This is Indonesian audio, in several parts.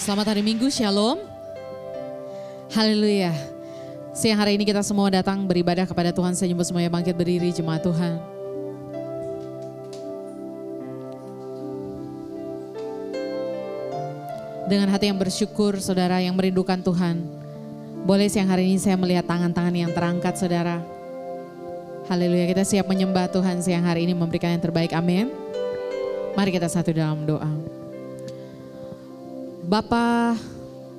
Selamat hari Minggu, Shalom. Haleluya. Siang hari ini kita semua datang beribadah kepada Tuhan. Saya jumpa semuanya bangkit berdiri, jemaat Tuhan. Dengan hati yang bersyukur, saudara yang merindukan Tuhan. Boleh siang hari ini saya melihat tangan-tangan yang terangkat, saudara. Haleluya, kita siap menyembah Tuhan siang hari ini, memberikan yang terbaik, amin. Mari kita satu dalam doa. Bapa,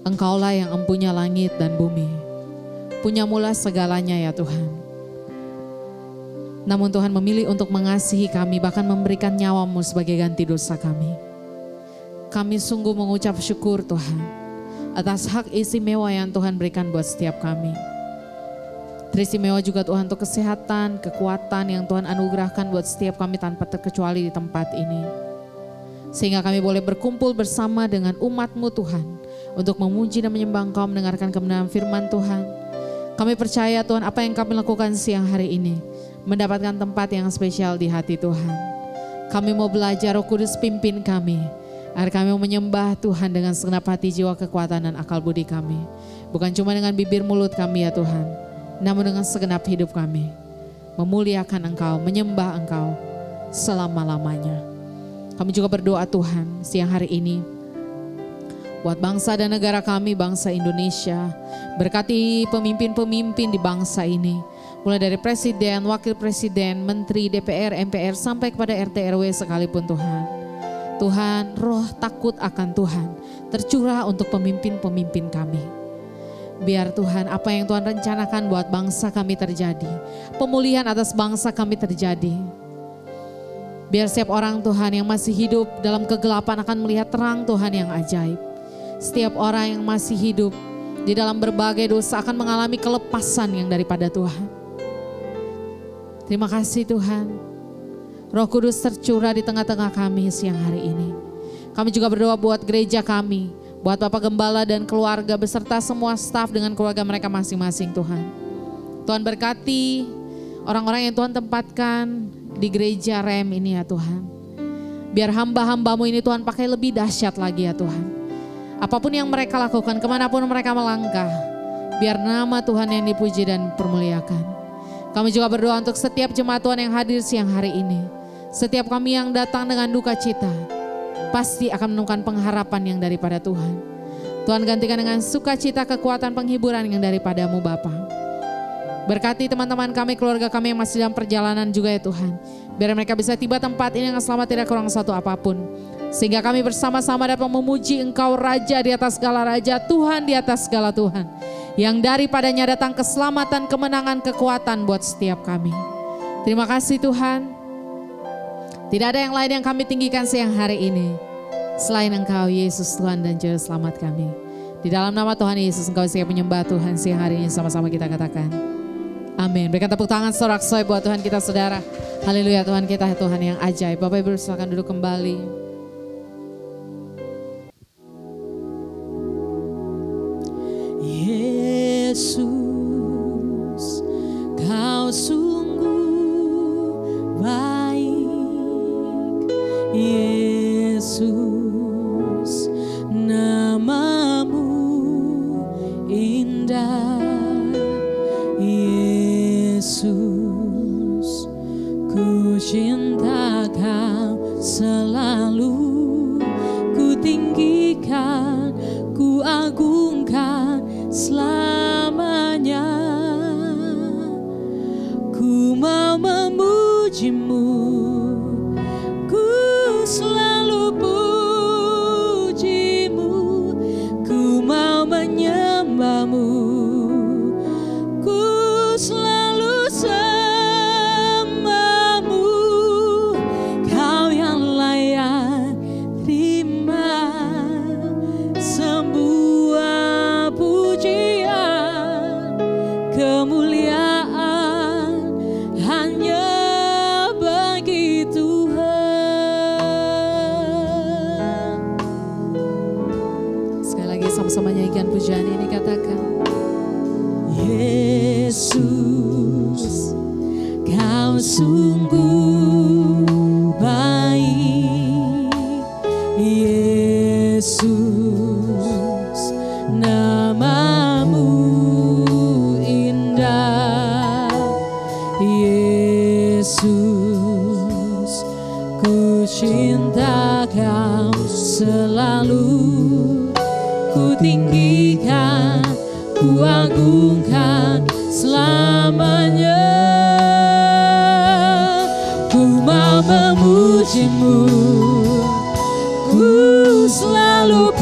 Engkaulah yang empunya langit dan bumi. Punyamulah segalanya ya Tuhan. Namun Tuhan memilih untuk mengasihi kami, bahkan memberikan nyawa-Mu sebagai ganti dosa kami. Kami sungguh mengucap syukur Tuhan atas hak istimewa yang Tuhan berikan buat setiap kami. Teristimewa juga Tuhan untuk kesehatan, kekuatan yang Tuhan anugerahkan buat setiap kami tanpa terkecuali di tempat ini. Sehingga kami boleh berkumpul bersama dengan umat-Mu Tuhan untuk memuji dan menyembah Engkau, mendengarkan kebenaran firman Tuhan. Kami percaya Tuhan apa yang kami lakukan siang hari ini mendapatkan tempat yang spesial di hati Tuhan. Kami mau belajar, Roh Kudus pimpin kami agar kami mau menyembah Tuhan dengan segenap hati, jiwa, kekuatan dan akal budi kami. Bukan cuma dengan bibir mulut kami ya Tuhan, namun dengan segenap hidup kami. Memuliakan Engkau, menyembah Engkau selama-lamanya. Kami juga berdoa Tuhan siang hari ini buat bangsa dan negara kami, bangsa Indonesia. Berkati pemimpin-pemimpin di bangsa ini. Mulai dari presiden, wakil presiden, menteri, DPR, MPR sampai kepada RT RW sekalipun Tuhan. Tuhan, roh takut akan Tuhan tercurah untuk pemimpin-pemimpin kami. Biar Tuhan apa yang Tuhan rencanakan buat bangsa kami terjadi. Pemulihan atas bangsa kami terjadi. Biar setiap orang Tuhan yang masih hidup dalam kegelapan akan melihat terang Tuhan yang ajaib. Setiap orang yang masih hidup di dalam berbagai dosa akan mengalami kelepasan yang daripada Tuhan. Terima kasih Tuhan. Roh Kudus tercurah di tengah-tengah kami siang hari ini. Kami juga berdoa buat gereja kami, buat Bapak Gembala dan keluarga beserta semua staf dengan keluarga mereka masing-masing Tuhan. Tuhan berkati orang-orang yang Tuhan tempatkan di gereja REM ini ya Tuhan. Biar hamba-hamba-Mu ini Tuhan pakai lebih dahsyat lagi ya Tuhan. Apapun yang mereka lakukan, kemanapun mereka melangkah, biar nama Tuhan yang dipuji dan dipermuliakan. Kami juga berdoa untuk setiap jemaat Tuhan yang hadir siang hari ini. Setiap kami yang datang dengan duka cita, pasti akan menemukan pengharapan yang daripada Tuhan. Tuhan gantikan dengan sukacita, kekuatan, penghiburan yang daripada-Mu Bapa. Berkati teman-teman kami, keluarga kami yang masih dalam perjalanan juga ya Tuhan. Biar mereka bisa tiba tempat ini dengan selamat, tidak kurang satu apapun. Sehingga kami bersama-sama dapat memuji Engkau Raja di atas segala Raja, Tuhan di atas segala Tuhan. Yang daripadanya datang keselamatan, kemenangan, kekuatan buat setiap kami. Terima kasih Tuhan. Tidak ada yang lain yang kami tinggikan siang hari ini selain Engkau Yesus Tuhan dan Juru Selamat kami. Di dalam nama Tuhan Yesus Engkau siap menyembah Tuhan siang hari ini, sama-sama kita katakan amin. Berikan tepuk tangan sorak-sorai buat Tuhan kita saudara. Haleluya, Tuhan kita Tuhan yang ajaib. Bapak Ibu silakan duduk kembali. Yesus, Kau sungguh baik. Yesus, nama-Mu indah. Yesus, ku cinta Kau selalu, ku tinggikan, ku agungkan selamanya. Ku mau memuji-Mu, ku selalu puji-Mu, ku mau menyembah-Mu, ku selalu sembah-Mu. Kau yang layak terima semua pujian, kemuliaan hanya bagi Tuhan. Sekali lagi sama-sama nyanyikan pujian ini, katakan Yesus, Kau sungguh baik. Yesus, Yesus, ku cinta Kau selalu, ku tinggikan, ku agungkan selamanya. Ku mau memuji-Mu, ku selalu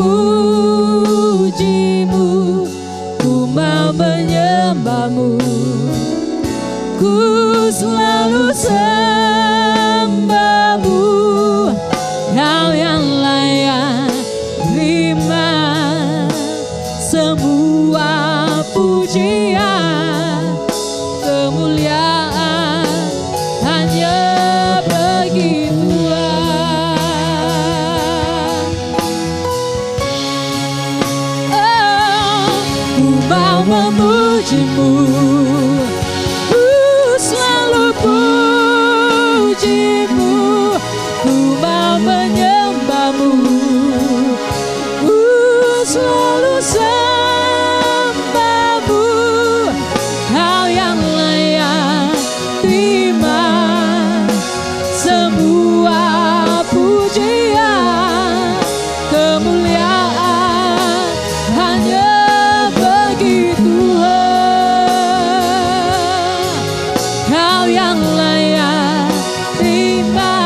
puji-Mu, ku mau menyembah-Mu, ku selalu sembah-Mu. Kau yang layak terima semua pujian, kemuliaan hanya bagi Tuhan. Oh, ku mau memuji-Mu, ku selalu puji-Mu, ku mau menyembah-Mu, ku selalu sembah-Mu. Kau yang layak terima semua pujian, kemuliaan hanya bagi Tuhan. Kau yang layak terima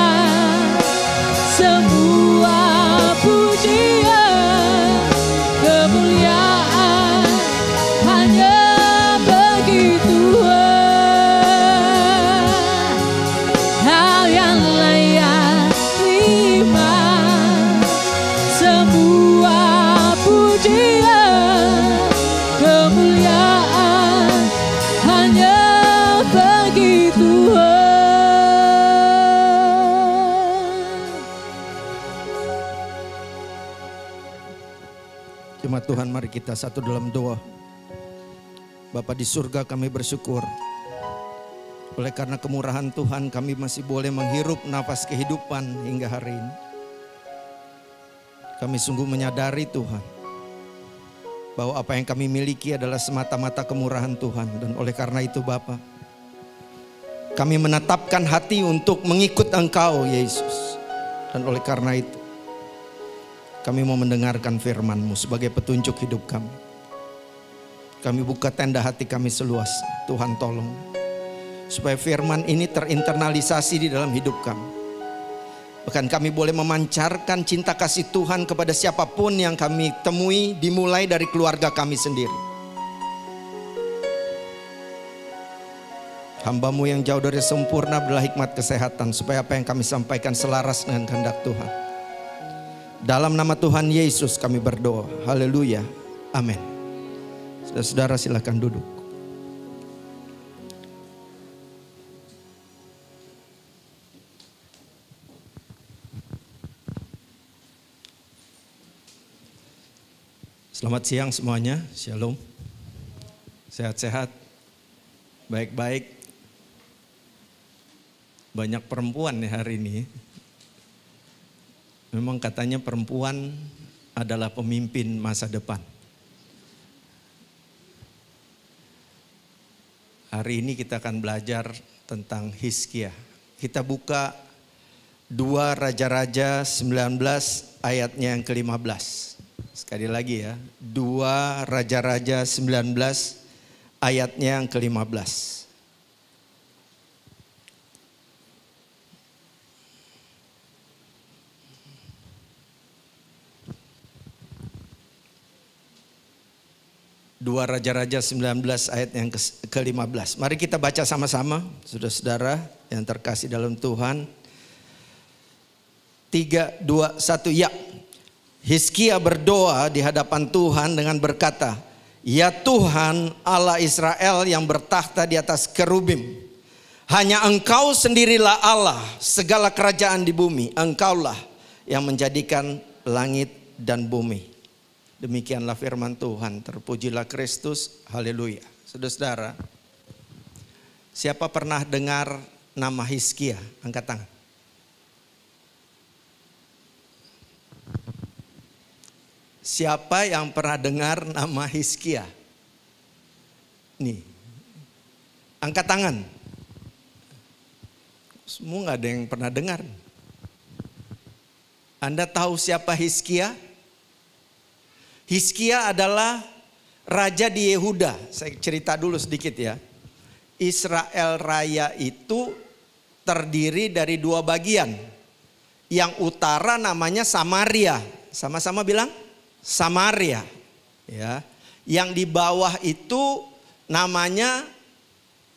semua pujian, kemuliaan hanya bagi Tuhan. Kau yang layak terima semua pujian, kemuliaan hanya bagi Tuhan. Jemaat Tuhan, mari kita satu dalam doa. Bapa di surga, kami bersyukur oleh karena kemurahan Tuhan kami masih boleh menghirup nafas kehidupan hingga hari ini. Kami sungguh menyadari Tuhan bahwa apa yang kami miliki adalah semata-mata kemurahan Tuhan. Dan oleh karena itu Bapa, kami menetapkan hati untuk mengikut Engkau Yesus. Dan oleh karena itu kami mau mendengarkan firman-Mu sebagai petunjuk hidup kami. Kami buka tenda hati kami seluas. Tuhan tolong supaya firman ini terinternalisasi di dalam hidup kami. Bahkan kami boleh memancarkan cinta kasih Tuhan kepada siapapun yang kami temui, dimulai dari keluarga kami sendiri. Hamba-Mu yang jauh dari sempurna berilah hikmat kesehatan supaya apa yang kami sampaikan selaras dengan kehendak Tuhan. Dalam nama Tuhan Yesus kami berdoa. Haleluya. Amin. Saudara-saudara silakan duduk. Selamat siang semuanya. Shalom. Sehat-sehat. Baik-baik. Banyak perempuan nih hari ini. Memang katanya perempuan adalah pemimpin masa depan. Hari ini kita akan belajar tentang Hizkia. Kita buka 2 Raja-Raja 19 ayatnya yang ke-15. Sekali lagi ya, 2 Raja-Raja 19 ayatnya yang ke-15. Dua Raja-Raja 19 ayat yang ke-15. Mari kita baca sama-sama, saudara-saudara yang terkasih dalam Tuhan. 3, 2, 1, ya. Hizkia berdoa di hadapan Tuhan dengan berkata, "Ya Tuhan Allah Israel yang bertahta di atas kerubim, hanya Engkau sendirilah Allah, segala kerajaan di bumi, Engkaulah yang menjadikan langit dan bumi." Demikianlah firman Tuhan. Terpujilah Kristus. Haleluya. Saudara-saudara, siapa pernah dengar nama Hizkia? Angkat tangan. Siapa yang pernah dengar nama Hizkia? Nih, angkat tangan. Semua nggak ada yang pernah dengar. Anda tahu siapa Hizkia? Hizkia adalah raja di Yehuda. Saya cerita dulu sedikit ya. Israel Raya itu terdiri dari 2 bagian. Yang utara namanya Samaria. Sama-sama bilang Samaria. Ya. Yang di bawah itu namanya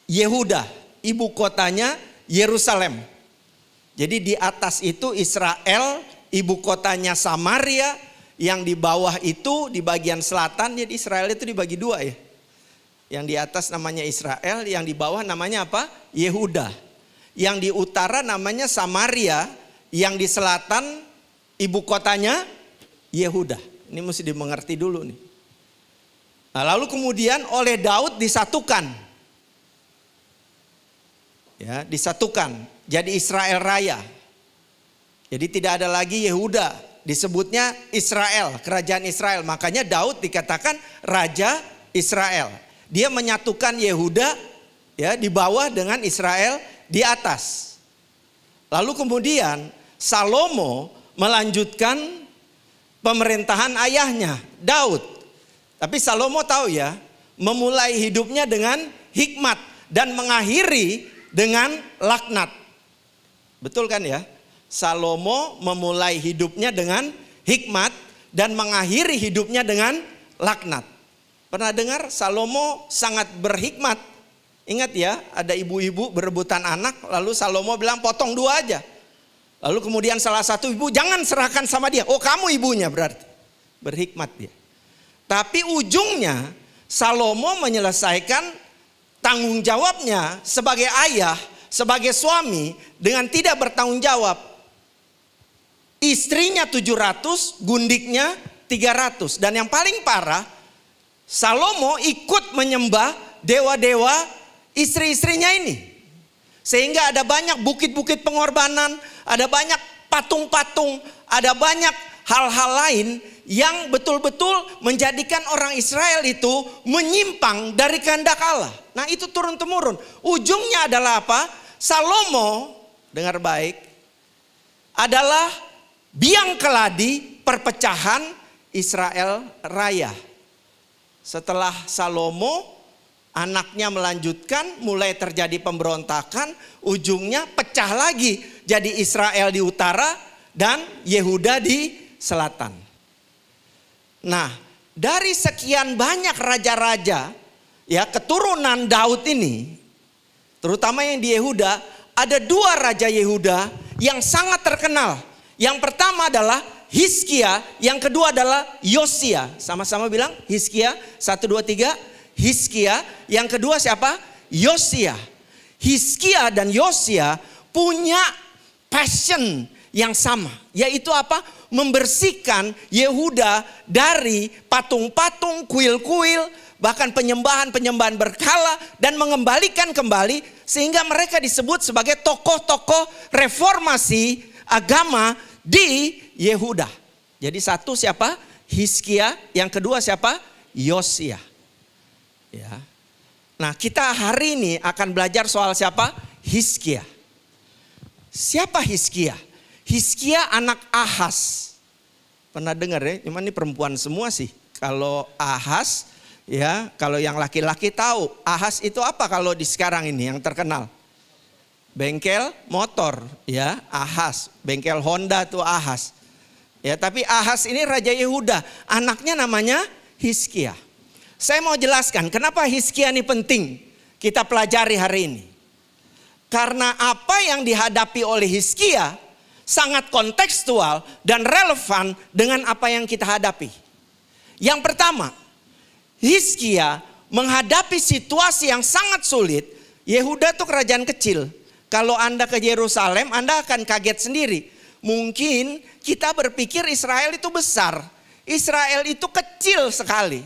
Yehuda. Ibu kotanya Yerusalem. Jadi di atas itu Israel, ibu kotanya Samaria. Yang di bawah itu di bagian selatan, jadi Israel itu dibagi 2 ya. Yang di atas namanya Israel, yang di bawah namanya apa? Yehuda. Yang di utara namanya Samaria, yang di selatan ibu kotanya Yehuda. Ini mesti dimengerti dulu nih. Nah, lalu kemudian oleh Daud disatukan. Ya, disatukan jadi Israel Raya. Jadi tidak ada lagi Yehuda, disebutnya Israel, kerajaan Israel. Makanya Daud dikatakan raja Israel. Dia menyatukan Yehuda ya di bawah dengan Israel di atas. Lalu kemudian Salomo melanjutkan pemerintahan ayahnya Daud. Tapi Salomo tahu ya, memulai hidupnya dengan hikmat dan mengakhiri dengan laknat. Betul kan ya? Salomo memulai hidupnya dengan hikmat dan mengakhiri hidupnya dengan laknat. Pernah dengar Salomo sangat berhikmat? Ingat ya, ada ibu-ibu berebutan anak, lalu Salomo bilang potong 2 aja. Lalu kemudian salah satu ibu, jangan serahkan sama dia. Oh, kamu ibunya berarti. Berhikmat dia. Tapi ujungnya Salomo menyelesaikan tanggung jawabnya sebagai ayah, sebagai suami dengan tidak bertanggung jawab. Istrinya 700, gundiknya 300. Dan yang paling parah, Salomo ikut menyembah dewa-dewa istri-istrinya ini. Sehingga ada banyak bukit-bukit pengorbanan, ada banyak patung-patung, ada banyak hal-hal lain yang betul-betul menjadikan orang Israel itu menyimpang dari kehendak Allah. Nah, itu turun-temurun. Ujungnya adalah apa? Salomo, dengar baik, adalah biang keladi perpecahan Israel Raya. Setelah Salomo, anaknya melanjutkan, mulai terjadi pemberontakan, ujungnya pecah lagi. Jadi Israel di utara dan Yehuda di selatan. Nah, dari sekian banyak raja-raja, ya keturunan Daud ini, terutama yang di Yehuda, ada 2 raja Yehuda yang sangat terkenal. Yang pertama adalah Hizkia, yang kedua adalah Yosia. Sama-sama bilang Hizkia, 1, 2, 3. Hizkia, yang kedua siapa? Yosia. Hizkia dan Yosia punya passion yang sama. Yaitu apa? Membersihkan Yehuda dari patung-patung, kuil-kuil, bahkan penyembahan-penyembahan berhala, dan mengembalikan kembali sehingga mereka disebut sebagai tokoh-tokoh reformasi agama di Yehuda. Jadi satu siapa? Hizkia, yang kedua siapa? Yosia. Ya. Nah, kita hari ini akan belajar soal siapa? Hizkia. Siapa Hizkia? Hizkia anak Ahaz. Pernah dengar ya? Cuman ini perempuan semua sih. Kalau Ahaz, ya, kalau yang laki-laki tahu. Ahaz itu apa kalau di sekarang ini yang terkenal? Bengkel motor, ya, Ahaz. Bengkel Honda tuh Ahaz. Ya, tapi Ahaz ini raja Yehuda. Anaknya namanya Hizkia. Saya mau jelaskan kenapa Hizkia ini penting kita pelajari hari ini. Karena apa yang dihadapi oleh Hizkia sangat kontekstual dan relevan dengan apa yang kita hadapi. Yang pertama, Hizkia menghadapi situasi yang sangat sulit. Yehuda itu kerajaan kecil. Kalau Anda ke Yerusalem, Anda akan kaget sendiri. Mungkin kita berpikir Israel itu besar. Israel itu kecil sekali.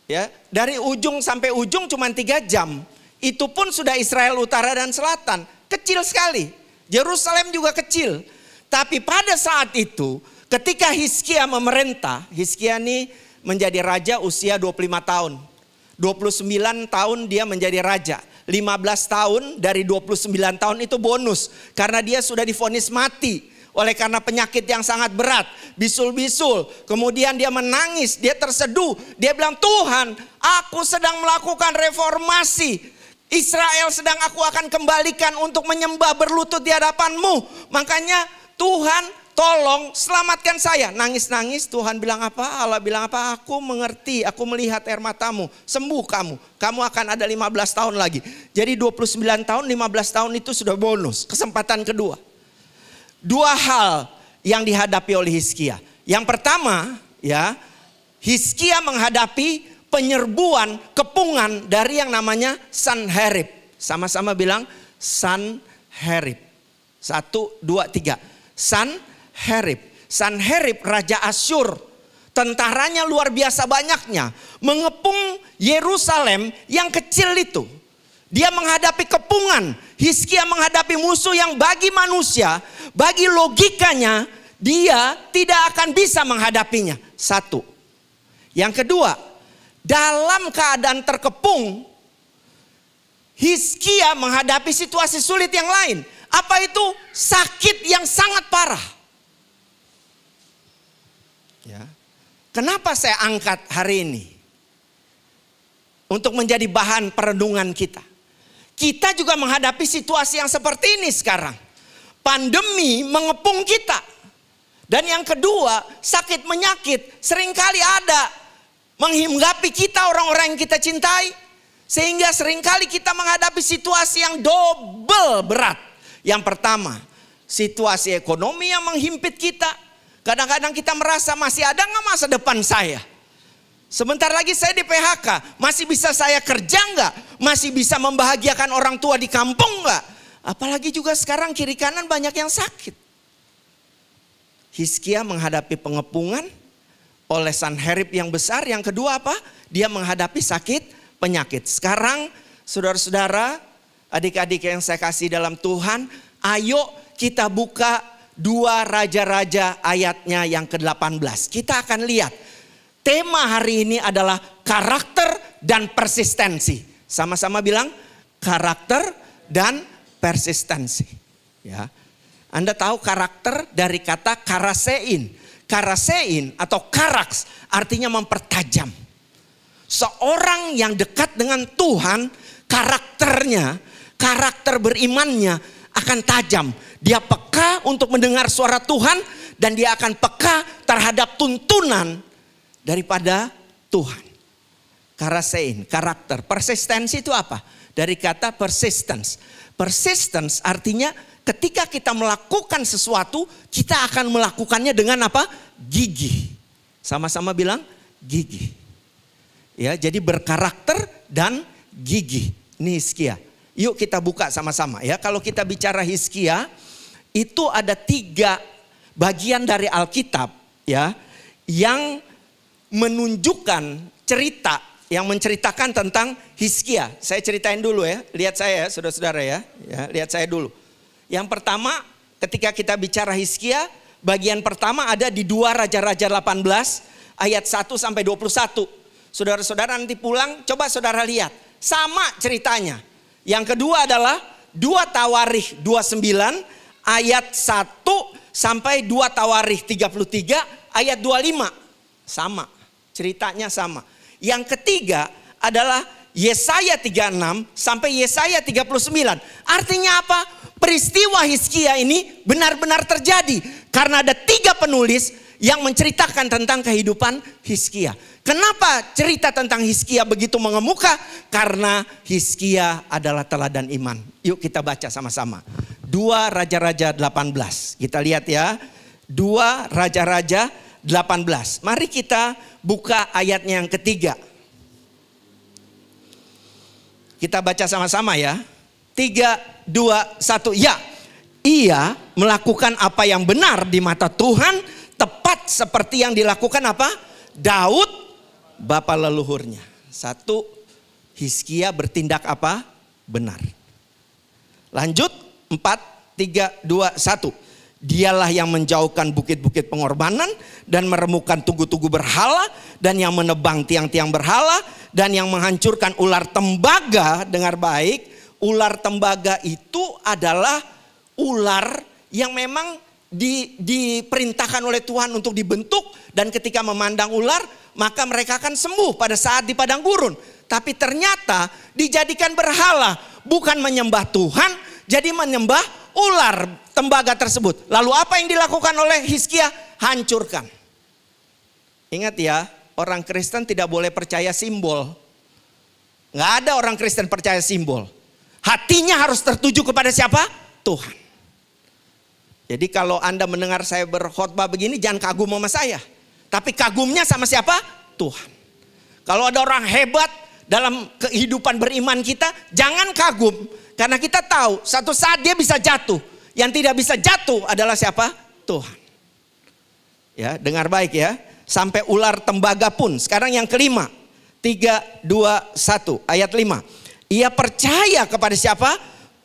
Ya, dari ujung sampai ujung cuma 3 jam. Itu pun sudah Israel utara dan selatan. Kecil sekali. Yerusalem juga kecil. Tapi pada saat itu, ketika Hizkia memerintah, Hizkia ini menjadi raja usia 25 tahun. 29 tahun dia menjadi raja. 15 tahun dari 29 tahun itu bonus. Karena dia sudah divonis mati. Oleh karena penyakit yang sangat berat, bisul-bisul. Kemudian dia menangis, dia terseduh. Dia bilang, Tuhan, aku sedang melakukan reformasi. Israel sedang aku akan kembalikan untuk menyembah berlutut di hadapan-Mu. Makanya Tuhan tolong selamatkan saya. Nangis-nangis, Tuhan bilang apa? Allah bilang apa? Aku mengerti, aku melihat air matamu. Sembuh kamu. Kamu akan ada 15 tahun lagi. Jadi 29 tahun, 15 tahun itu sudah bonus. Kesempatan kedua. Dua hal yang dihadapi oleh Hizkia. Yang pertama, ya, Hizkia menghadapi penyerbuan, kepungan dari yang namanya Sanherib. Sama-sama bilang Sanherib. 1, 2, 3. Sanherib. Sanherib raja Asyur. Tentaranya luar biasa banyaknya. Mengepung Yerusalem yang kecil itu. Dia menghadapi kepungan. Hizkia menghadapi musuh yang bagi manusia, bagi logikanya, dia tidak akan bisa menghadapinya. 1. Yang kedua, dalam keadaan terkepung, Hizkia menghadapi situasi sulit yang lain. Apa itu? Sakit yang sangat parah. Ya. Kenapa saya angkat hari ini? Untuk menjadi bahan perenungan kita. Kita juga menghadapi situasi yang seperti ini sekarang. Pandemi mengepung kita. Dan yang kedua, sakit menyakit seringkali ada menghinggapi kita, orang-orang yang kita cintai. Sehingga seringkali kita menghadapi situasi yang double berat. Yang pertama, situasi ekonomi yang menghimpit kita. Kadang-kadang kita merasa masih ada nggak masa depan saya? Sebentar lagi saya di PHK, masih bisa saya kerja nggak? Masih bisa membahagiakan orang tua di kampung nggak? Apalagi juga sekarang kiri kanan banyak yang sakit. Hizkia menghadapi pengepungan oleh Sanherib yang besar. Yang kedua apa? Dia menghadapi sakit penyakit. Sekarang saudara-saudara, adik-adik yang saya kasih dalam Tuhan, ayo kita buka 2 Raja-Raja ayatnya yang ke-18. Kita akan lihat. Tema hari ini adalah karakter dan persistensi. Sama-sama bilang karakter dan persistensi. Ya. Anda tahu karakter dari kata karasein. Karasein atau karaks artinya mempertajam. Seorang yang dekat dengan Tuhan, karakternya, karakter berimannya akan tajam. Dia peka untuk mendengar suara Tuhan dan dia akan peka terhadap tuntunan daripada Tuhan. Karasein, karakter. Persistensi itu apa? Dari kata persistence. Persistence artinya ketika kita melakukan sesuatu, kita akan melakukannya dengan apa? Gigih. Sama-sama bilang gigih. Ya, jadi berkarakter dan gigih. Ini Hizkia. Yuk kita buka sama-sama ya. Kalau kita bicara Hizkia, itu ada 3 bagian dari Alkitab ya yang menunjukkan cerita yang menceritakan tentang Hizkia. Saya ceritain dulu ya. Lihat saya ya, saudara-saudara ya. Lihat saya dulu. Yang pertama, ketika kita bicara Hizkia, bagian pertama ada di 2 Raja-Raja 18 ayat 1 sampai 21. Saudara-saudara nanti pulang, coba saudara lihat. Sama ceritanya. Yang kedua adalah 2 Tawarikh 29 ayat 1 sampai 2 Tawarikh 33 ayat 25. Sama. Ceritanya sama. Yang ketiga adalah Yesaya 36 sampai Yesaya 39. Artinya apa? Peristiwa Hizkia ini benar-benar terjadi. Karena ada 3 penulis yang menceritakan tentang kehidupan Hizkia. Kenapa cerita tentang Hizkia begitu mengemuka? Karena Hizkia adalah teladan iman. Yuk kita baca sama-sama. 2 Raja-Raja 18. Kita lihat ya. 2 Raja-Raja 18. Mari kita buka ayatnya yang ketiga. Kita baca sama-sama ya. 3, 2, 1. Ya, ia melakukan apa yang benar di mata Tuhan, tepat seperti yang dilakukan apa? Daud, bapa leluhurnya. 1, Hizkia bertindak apa? Benar. Lanjut, 4, 3, 2, 1. Dialah yang menjauhkan bukit-bukit pengorbanan dan meremukkan tugu-tugu berhala dan yang menebang tiang-tiang berhala dan yang menghancurkan ular tembaga, dengar baik, ular tembaga itu adalah ular yang memang diperintahkan oleh Tuhan untuk dibentuk. Dan ketika memandang ular, maka mereka akan sembuh pada saat di padang gurun. Tapi ternyata dijadikan berhala, bukan menyembah Tuhan, jadi menyembah ular tembaga tersebut. Lalu apa yang dilakukan oleh Hizkia? Hancurkan. Ingat ya, orang Kristen tidak boleh percaya simbol. Nggak ada orang Kristen percaya simbol. Hatinya harus tertuju kepada siapa? Tuhan. Jadi kalau Anda mendengar saya berkhotbah begini, jangan kagum sama saya. Tapi kagumnya sama siapa? Tuhan. Kalau ada orang hebat dalam kehidupan beriman kita, jangan kagum. Karena kita tahu satu saat dia bisa jatuh. Yang tidak bisa jatuh adalah siapa? Tuhan. Ya, dengar baik ya. Sampai ular tembaga pun. Sekarang yang kelima. 3, 2, 1 ayat 5. Ia percaya kepada siapa?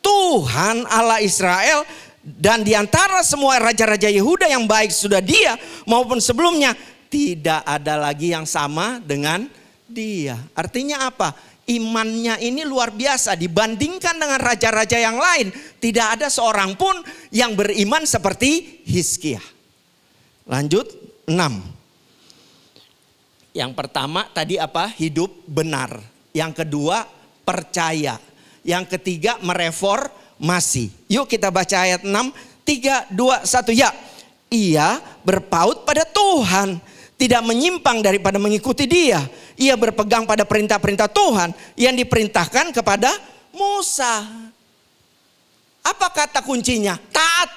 Tuhan Allah Israel. Dan diantara semua raja-raja Yehuda yang baik sudah dia maupun sebelumnya, tidak ada lagi yang sama dengan dia. Artinya apa? Imannya ini luar biasa dibandingkan dengan raja-raja yang lain. Tidak ada seorang pun yang beriman seperti Hizkia. Lanjut 6. Yang pertama tadi apa? Hidup benar. Yang kedua percaya. Yang ketiga mereformasi. Yuk kita baca ayat 6. 3, 2, 1 ya. Ia berpaut pada Tuhan. Tidak menyimpang daripada mengikuti dia. Ia berpegang pada perintah-perintah Tuhan yang diperintahkan kepada Musa. Apa kata kuncinya? Taat.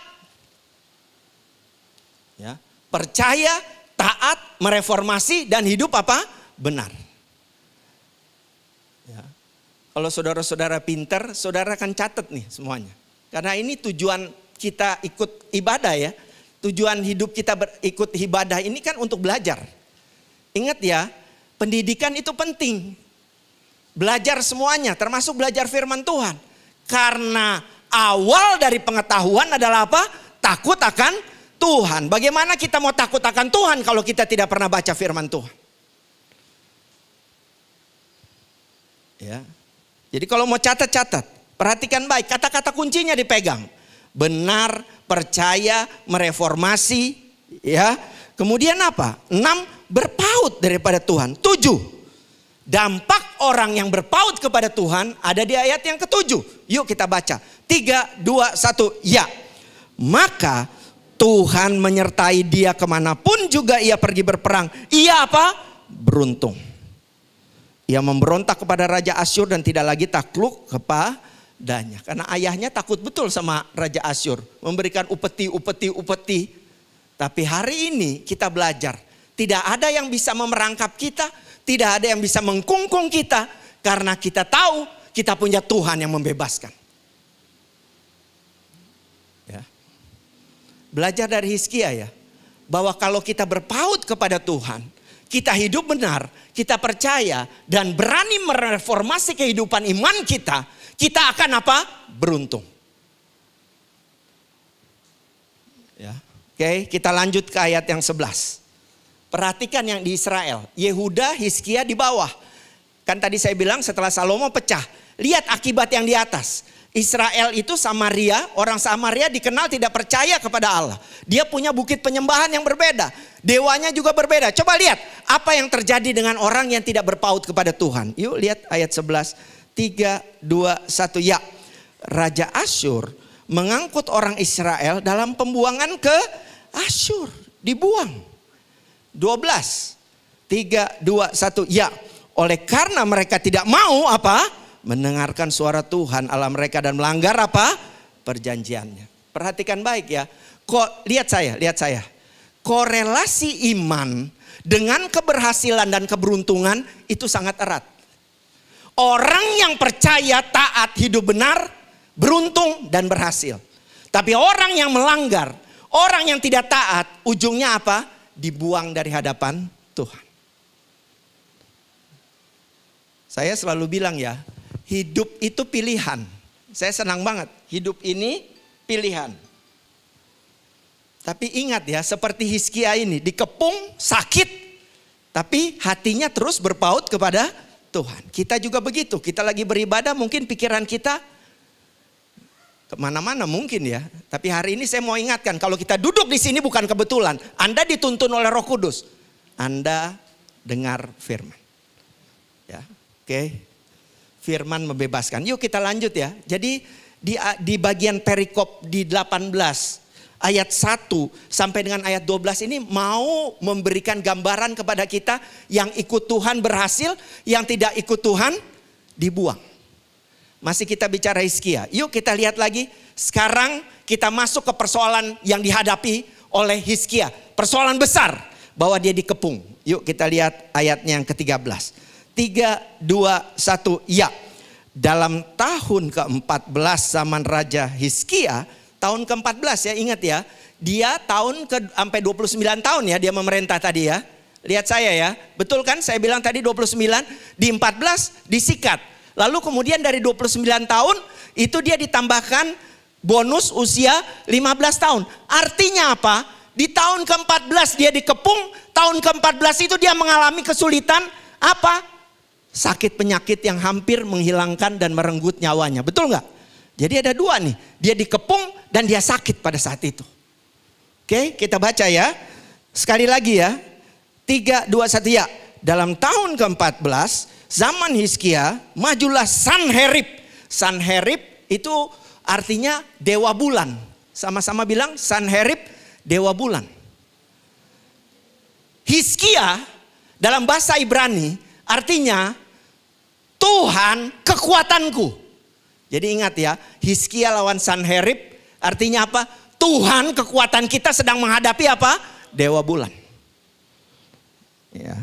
Ya, percaya, taat, mereformasi, dan hidup apa? Benar. Ya. Kalau saudara-saudara pintar, saudara akan catat nih semuanya. Karena ini tujuan kita ikut ibadah ya. Tujuan hidup kita ikut ibadah ini kan untuk belajar. Ingat ya, pendidikan itu penting. Belajar semuanya, termasuk belajar firman Tuhan. Karena awal dari pengetahuan adalah apa? Takut akan Tuhan. Bagaimana kita mau takut akan Tuhan kalau kita tidak pernah baca firman Tuhan? Ya. Jadi kalau mau catat, perhatikan baik, kata-kata kuncinya dipegang. Benar, percaya, mereformasi, ya. Kemudian apa? 6, berpaut daripada Tuhan. 7, dampak orang yang berpaut kepada Tuhan ada di ayat yang ke-7. Yuk kita baca. 3, 2, 1, ya. Maka Tuhan menyertai dia kemanapun juga ia pergi berperang. Ia apa? Beruntung. Ia memberontak kepada Raja Asyur dan tidak lagi takluk kepadanya. Karena ayahnya takut betul sama Raja Asyur. Memberikan upeti. Tapi hari ini kita belajar. Tidak ada yang bisa memerangkap kita. Tidak ada yang bisa mengkungkung kita. Karena kita tahu kita punya Tuhan yang membebaskan. Ya. Belajar dari Hizkia ya. Bahwa kalau kita berpaut kepada Tuhan. Kita hidup benar, kita percaya dan berani mereformasi kehidupan iman kita. Kita akan apa? Beruntung. Ya. Oke, kita lanjut ke ayat yang 11. Perhatikan yang di Israel. Yehuda, Hizkia di bawah. Kan tadi saya bilang setelah Salomo pecah. Lihat akibat yang di atas. Israel itu Samaria, orang Samaria dikenal tidak percaya kepada Allah. Dia punya bukit penyembahan yang berbeda. Dewanya juga berbeda. Coba lihat apa yang terjadi dengan orang yang tidak berpaut kepada Tuhan. Yuk lihat ayat 11. 3, 2, 1 ya. Raja Asyur mengangkut orang Israel dalam pembuangan ke Asyur. Dibuang. 12. 3, 2, 1 ya. Oleh karena mereka tidak mau apa? Mendengarkan suara Tuhan Allah mereka dan melanggar apa? Perjanjiannya. Perhatikan baik ya. Lihat saya. Korelasi iman dengan keberhasilan dan keberuntungan itu sangat erat. Orang yang percaya, taat, hidup benar, beruntung dan berhasil. Tapi orang yang melanggar, orang yang tidak taat, ujungnya apa? Dibuang dari hadapan Tuhan. Saya selalu bilang ya, hidup itu pilihan. Saya senang banget. Hidup ini pilihan. Tapi ingat ya, seperti Hizkia ini dikepung, sakit. Tapi hatinya terus berpaut kepada Tuhan. Kita juga begitu. Kita lagi beribadah, mungkin pikiran kita kemana-mana mungkin ya. Tapi hari ini saya mau ingatkan, kalau kita duduk di sini bukan kebetulan. Anda dituntun oleh Roh Kudus. Anda dengar firman. Ya, oke. Firman membebaskan. Yuk kita lanjut ya. Jadi di bagian perikop di 18 ayat 1 sampai dengan ayat 12 ini mau memberikan gambaran kepada kita, yang ikut Tuhan berhasil, yang tidak ikut Tuhan dibuang. Masih kita bicara Hizkia. Yuk kita lihat lagi. Sekarang kita masuk ke persoalan yang dihadapi oleh Hizkia. Persoalan besar bahwa dia dikepung. Yuk kita lihat ayatnya yang ke-13. 3, 2, 1, ya. Dalam tahun ke-14 zaman Raja Hizkia, tahun ke-14 ya, ingat ya. Dia tahun sampai 29 tahun ya dia memerintah tadi ya. Lihat saya ya, betul kan saya bilang tadi 29, di 14 disikat. Lalu kemudian dari 29 tahun itu dia ditambahkan bonus usia 15 tahun. Artinya apa? Di tahun ke-14 dia dikepung, tahun ke-14 itu dia mengalami kesulitan apa? Sakit penyakit yang hampir menghilangkan dan merenggut nyawanya. Betul nggak? Jadi ada dua nih. Dia dikepung dan dia sakit pada saat itu. Oke, kita baca ya. Sekali lagi ya. 3, 2, 1 ya. Dalam tahun ke-14 zaman Hizkia, majulah Sanherib. Sanherib itu artinya dewa bulan. Sama-sama bilang Sanherib, dewa bulan. Hizkia dalam bahasa Ibrani artinya Tuhan kekuatanku. Jadi ingat ya, Hizkia lawan Sanherib artinya apa? Tuhan kekuatan kita sedang menghadapi apa? Dewa bulan. Ya.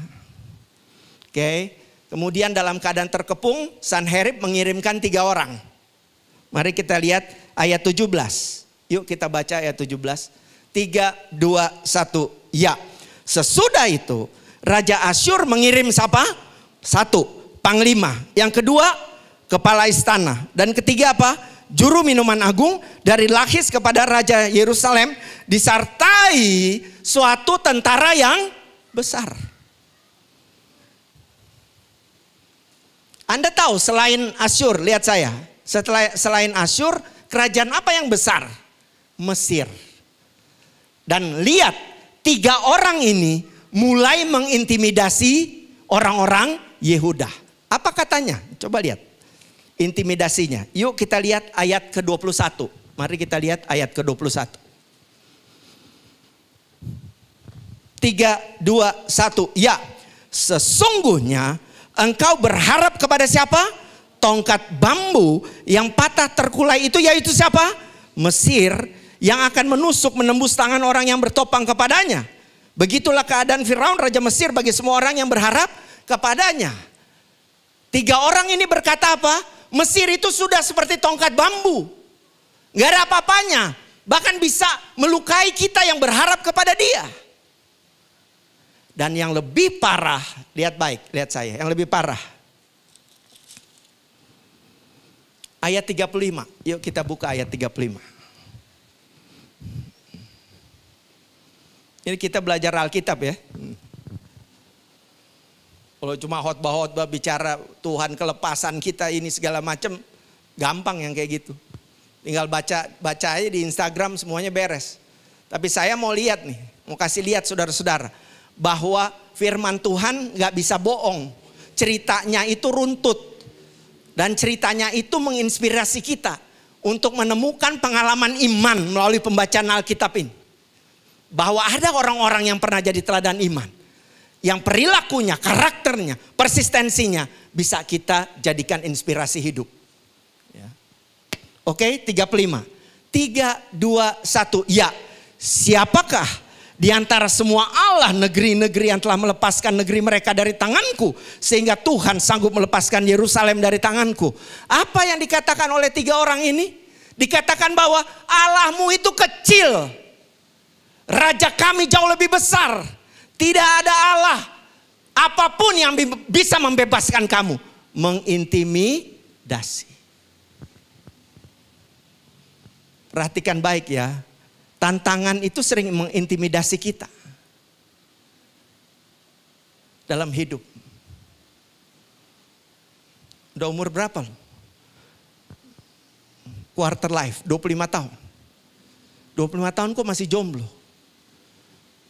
Oke. Kemudian dalam keadaan terkepung, Sanherib mengirimkan 3 orang. Mari kita lihat ayat 17. Yuk kita baca ayat 17. 3, 2, 1, ya. Sesudah itu Raja Asyur mengirim siapa? 1, panglima. Yang kedua, kepala istana. Dan ketiga apa? Juru minuman agung dari Lakis kepada Raja Yerusalem, disertai suatu tentara yang besar. Anda tahu selain Asyur, lihat saya. Selain Asyur, kerajaan apa yang besar? Mesir. Dan lihat, 3 orang ini mulai mengintimidasi orang-orang Yehuda. Apa katanya? Coba lihat intimidasinya. Yuk kita lihat ayat ke-21. Mari kita lihat ayat ke-21. 3, 2, 1. Ya, sesungguhnya engkau berharap kepada siapa? Tongkat bambu yang patah terkulai itu, yaitu siapa? Mesir, yang akan menusuk menembus tangan orang yang bertopang kepadanya. Begitulah keadaan Firaun Raja Mesir bagi semua orang yang berharap kepadanya. 3 orang ini berkata apa? Mesir itu sudah seperti tongkat bambu. Gak ada apa-apanya. Bahkan bisa melukai kita yang berharap kepada dia. Dan yang lebih parah, lihat baik, lihat saya. Yang lebih parah. Ayat 35. Yuk kita buka ayat 35. Ini kita belajar Alkitab ya. Kalau cuma khotbah-khotbah bicara Tuhan kelepasan kita ini segala macam, gampang yang kayak gitu. Tinggal baca aja di Instagram semuanya beres. Tapi saya mau lihat nih, mau kasih lihat saudara-saudara, bahwa firman Tuhan gak bisa bohong. Ceritanya itu runtut. Dan ceritanya itu menginspirasi kita untuk menemukan pengalaman iman melalui pembacaan Alkitab ini. Bahwa ada orang-orang yang pernah jadi teladan iman. Yang perilakunya, karakternya, persistensinya bisa kita jadikan inspirasi hidup. Ya. Oke, 35. 3, 2, 1. Ya, siapakah di antara semua Allah negeri-negeri yang telah melepaskan negeri mereka dari tanganku, sehingga Tuhan sanggup melepaskan Yerusalem dari tanganku? Apa yang dikatakan oleh 3 orang ini? Dikatakan bahwa Allahmu itu kecil, Raja kami jauh lebih besar. Tidak ada Allah apapun yang bisa membebaskan kamu. Mengintimidasi. Perhatikan baik ya. Tantangan itu sering mengintimidasi kita dalam hidup. Udah umur berapa lo? quarter life, 25 tahun. 25 tahun kok masih jomblo?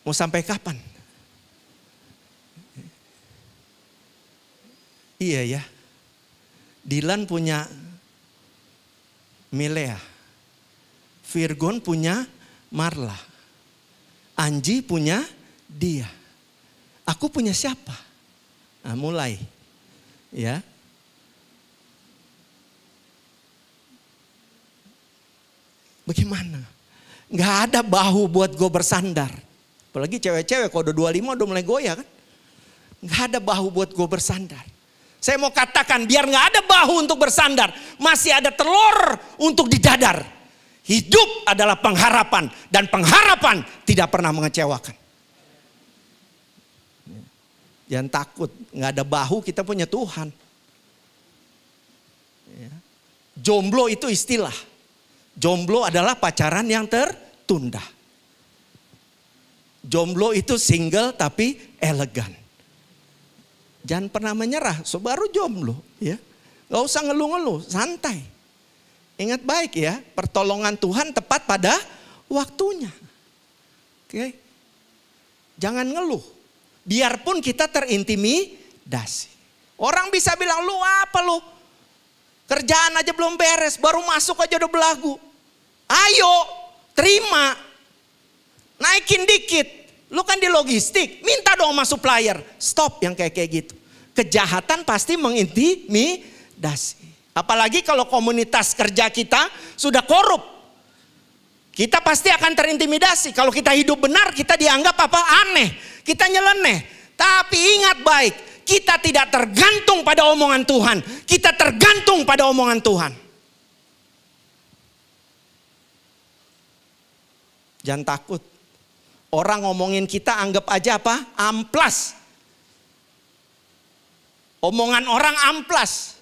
Mau sampai kapan? Iya ya. Dilan punya Milea. Virgon punya Marla. Anji punya dia. Aku punya siapa? Nah, mulai. Ya. Bagaimana? Nggak ada bahu buat gue bersandar. Apalagi cewek-cewek kalau udah 25 udah mulai goyah kan. Nggak ada bahu buat gue bersandar. Saya mau katakan biar nggak ada bahu untuk bersandar. Masih ada telur untuk didadar. Hidup adalah pengharapan. Dan pengharapan tidak pernah mengecewakan. Jangan takut. Nggak ada bahu, kita punya Tuhan. Jomblo itu istilah. Jomblo adalah pacaran yang tertunda. Jomblo itu single tapi elegan. Jangan pernah menyerah, baru jomblo ya. Gak usah ngeluh-ngeluh, santai. Ingat baik ya, pertolongan Tuhan tepat pada waktunya. Oke. Jangan ngeluh. Biarpun kita terintimidasi. Orang bisa bilang, lu apa lu? Kerjaan aja belum beres, baru masuk aja udah belagu. Ayo, terima. Naikin dikit. Lu kan di logistik, minta dong sama supplier. Stop yang kayak gitu. Kejahatan pasti mengintimidasi. Apalagi kalau komunitas kerja kita sudah korup. Kita pasti akan terintimidasi. Kalau kita hidup benar, kita dianggap apa? Aneh. Kita nyeleneh. Tapi ingat baik, kita tidak tergantung pada omongan Tuhan. Kita tergantung pada omongan Tuhan. Jangan takut. Orang ngomongin kita anggap aja apa? Amplas. Omongan orang amplas.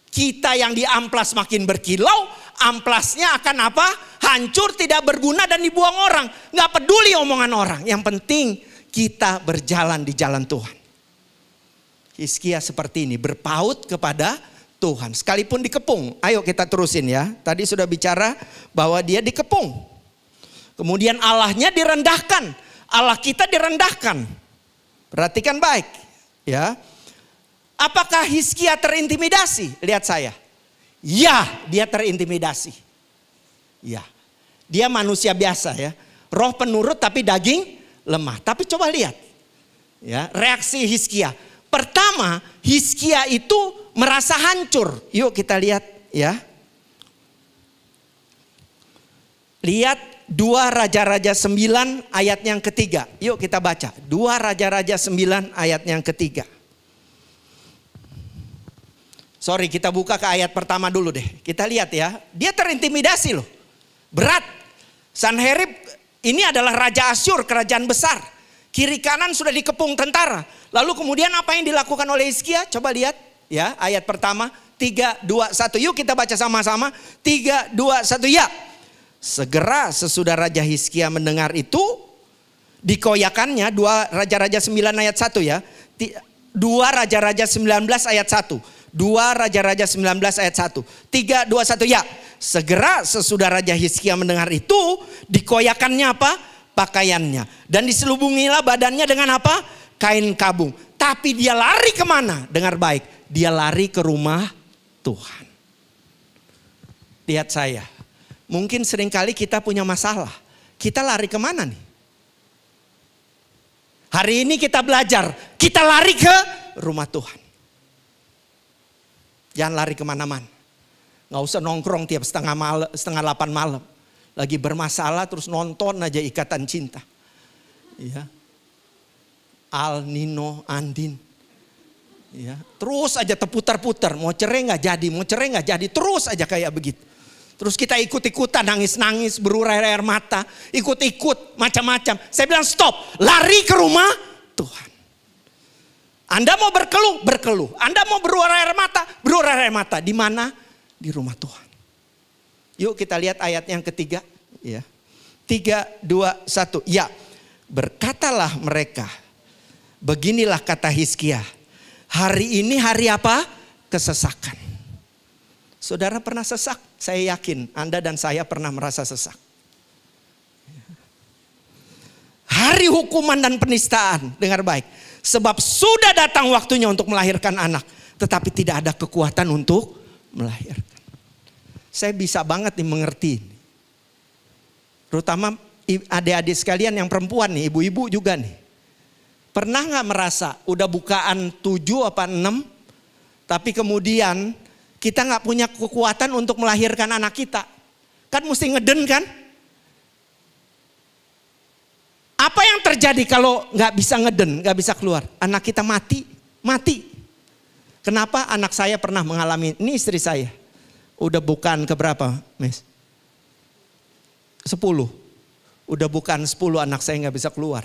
Kita yang diamplas makin berkilau, amplasnya akan apa? Hancur, tidak berguna dan dibuang orang. Gak peduli omongan orang. Yang penting kita berjalan di jalan Tuhan. Hizkia seperti ini, berpaut kepada Tuhan. Sekalipun dikepung. Ayo kita terusin ya. Tadi sudah bicara bahwa dia dikepung. Kemudian Allahnya direndahkan. Allah kita direndahkan. Perhatikan baik. Ya. Apakah Hizkia terintimidasi? Lihat saya. Ya, dia terintimidasi. Ya. Dia manusia biasa ya. Roh penurut tapi daging lemah. Tapi coba lihat. Ya, reaksi Hizkia. Pertama, Hizkia itu merasa hancur. Yuk kita lihat ya. Lihat 2 Raja-Raja 9 ayat yang ketiga. Yuk kita baca. 2 Raja-Raja 9 ayat yang ketiga. Sorry, kita buka ke ayat pertama dulu deh. Kita lihat ya. Dia terintimidasi loh. Berat. Sanherib ini adalah Raja Asyur, kerajaan besar. Kiri kanan sudah dikepung tentara. Lalu kemudian apa yang dilakukan oleh Hizkia? Coba lihat ya, ayat pertama. 3, 2, 1. Yuk kita baca sama-sama. 3, 2, 1 ya. Segera sesudah Raja Hizkia mendengar itu, dikoyakannya 2 Raja-Raja 9 ayat 1 ya. 2 Raja-Raja 19 ayat 1. 2 Raja-Raja 19 ayat 1. 3, 2, 1 ya. Segera sesudah Raja Hizkia mendengar itu, dikoyakannya apa? Pakaiannya. Dan diselubungilah badannya dengan apa? Kain kabung. Tapi dia lari kemana? Dengar baik. Dia lari ke rumah Tuhan. Lihat saya. Mungkin seringkali kita punya masalah. Kita lari kemana nih? Hari ini kita belajar. Kita lari ke rumah Tuhan. Jangan lari kemana-mana. Gak usah nongkrong tiap setengah 8 malam. Lagi bermasalah terus nonton aja Ikatan Cinta. Ya. Al, Nino, Andin. Ya. Terus aja terputar-putar. Mau cerai gak jadi, mau cerai gak jadi. Terus aja kayak begitu. Terus kita ikut-ikutan, nangis-nangis, berurai air mata. Ikut-ikut, macam-macam. Saya bilang stop, lari ke rumah Tuhan. Anda mau berkeluh, berkeluh. Anda mau berurai air mata, berurai air mata. Di mana? Di rumah Tuhan. Yuk kita lihat ayat yang ketiga. Ya. 3, 2, 1. Ya, berkatalah mereka. Beginilah kata Hizkia. Hari ini hari apa? Kesesakan. Saudara pernah sesak? Saya yakin Anda dan saya pernah merasa sesak. Hari hukuman dan penistaan, dengar baik. Sebab sudah datang waktunya untuk melahirkan anak, tetapi tidak ada kekuatan untuk melahirkan. Saya bisa banget nih mengerti. Terutama adik-adik sekalian yang perempuan nih, ibu-ibu juga nih. Pernah gak merasa udah bukaan 7 apa 6, tapi kemudian kita gak punya kekuatan untuk melahirkan anak kita. Kan mesti ngeden kan? Apa yang terjadi kalau gak bisa ngeden, gak bisa keluar? Anak kita mati. Kenapa? Anak saya pernah mengalami, ini istri saya. Udah bukan keberapa, Mes? 10. Udah bukan 10 anak saya gak bisa keluar.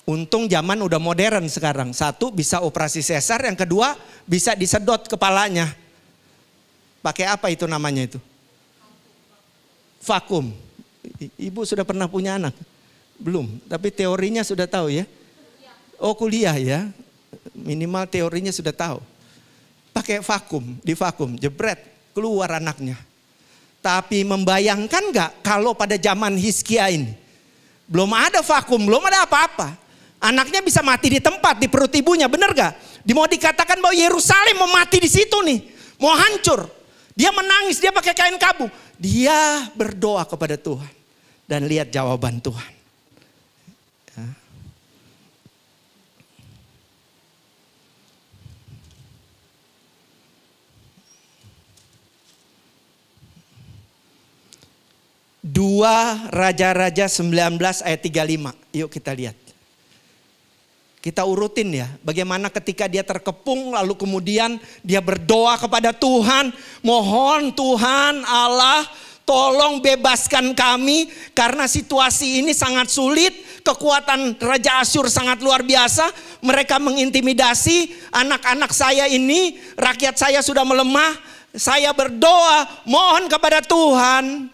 Untung zaman udah modern sekarang. 1 bisa operasi sesar, yang kedua bisa disedot kepalanya. Pakai apa itu namanya itu? Vakum. Ibu sudah pernah punya anak? Belum, tapi teorinya sudah tahu ya? Oh kuliah ya, minimal teorinya sudah tahu. Pakai vakum, di vakum, jebret, keluar anaknya. Tapi membayangkan gak kalau pada zaman Hizkia ini, belum ada vakum, belum ada apa-apa. Anaknya bisa mati di tempat, di perut ibunya, benar gak? Mau dikatakan bahwa Yerusalem mau mati di situ nih, mau hancur. Dia menangis, dia pakai kain kabung. Dia berdoa kepada Tuhan. Dan lihat jawaban Tuhan. Ya. Dua Raja-Raja 19 ayat 35. Yuk kita lihat. Kita urutin ya, bagaimana ketika dia terkepung lalu kemudian dia berdoa kepada Tuhan. Mohon Tuhan Allah tolong bebaskan kami karena situasi ini sangat sulit. Kekuatan Raja Asyur sangat luar biasa. Mereka mengintimidasi anak-anak saya ini, rakyat saya sudah melemah. Saya berdoa mohon kepada Tuhan.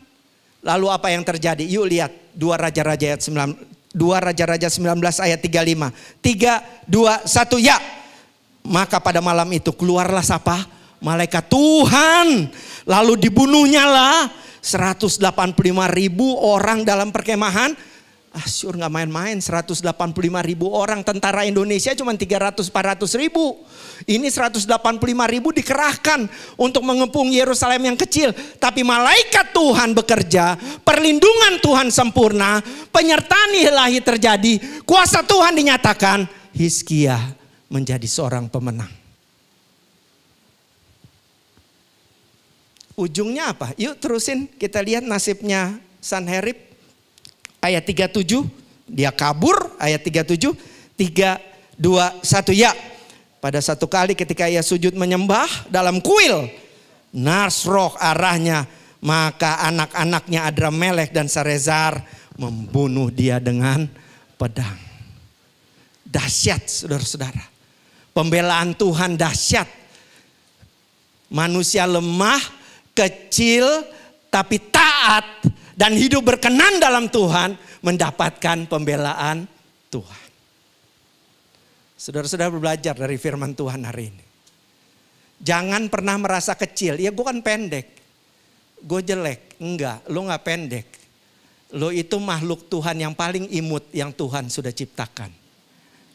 Lalu apa yang terjadi? Yuk lihat 2 Raja-Raja ayat 9. 2 Raja-Raja 19 ayat 35. 3, 2, 1 ya. Maka pada malam itu keluarlah siapa? Malaikat Tuhan. Lalu dibunuhnya lah 185.000 orang dalam perkemahan. Asyur gak main-main, 185.000 orang. Tentara Indonesia cuma 300-400.000. Ini 185.000 dikerahkan untuk mengepung Yerusalem yang kecil. Tapi malaikat Tuhan bekerja, perlindungan Tuhan sempurna, penyertaan ilahi terjadi, kuasa Tuhan dinyatakan. Hizkia menjadi seorang pemenang. Ujungnya apa? Yuk terusin kita lihat nasibnya Sanherib. Ayat 37, dia kabur. Ayat 37, 3, 2, 1 ya. Pada satu kali ketika ia sujud menyembah dalam kuil Nasroh arahnya, maka anak-anaknya Adramelech dan Sarezar membunuh dia dengan pedang. Dahsyat saudara-saudara. Pembelaan Tuhan dahsyat. Manusia lemah, kecil, tapi taat dan hidup berkenan dalam Tuhan mendapatkan pembelaan Tuhan. Saudara-saudara belajar dari firman Tuhan hari ini. Jangan pernah merasa kecil. Ya gue kan pendek. Gue jelek. Enggak, lo gak pendek. Lo itu makhluk Tuhan yang paling imut yang Tuhan sudah ciptakan.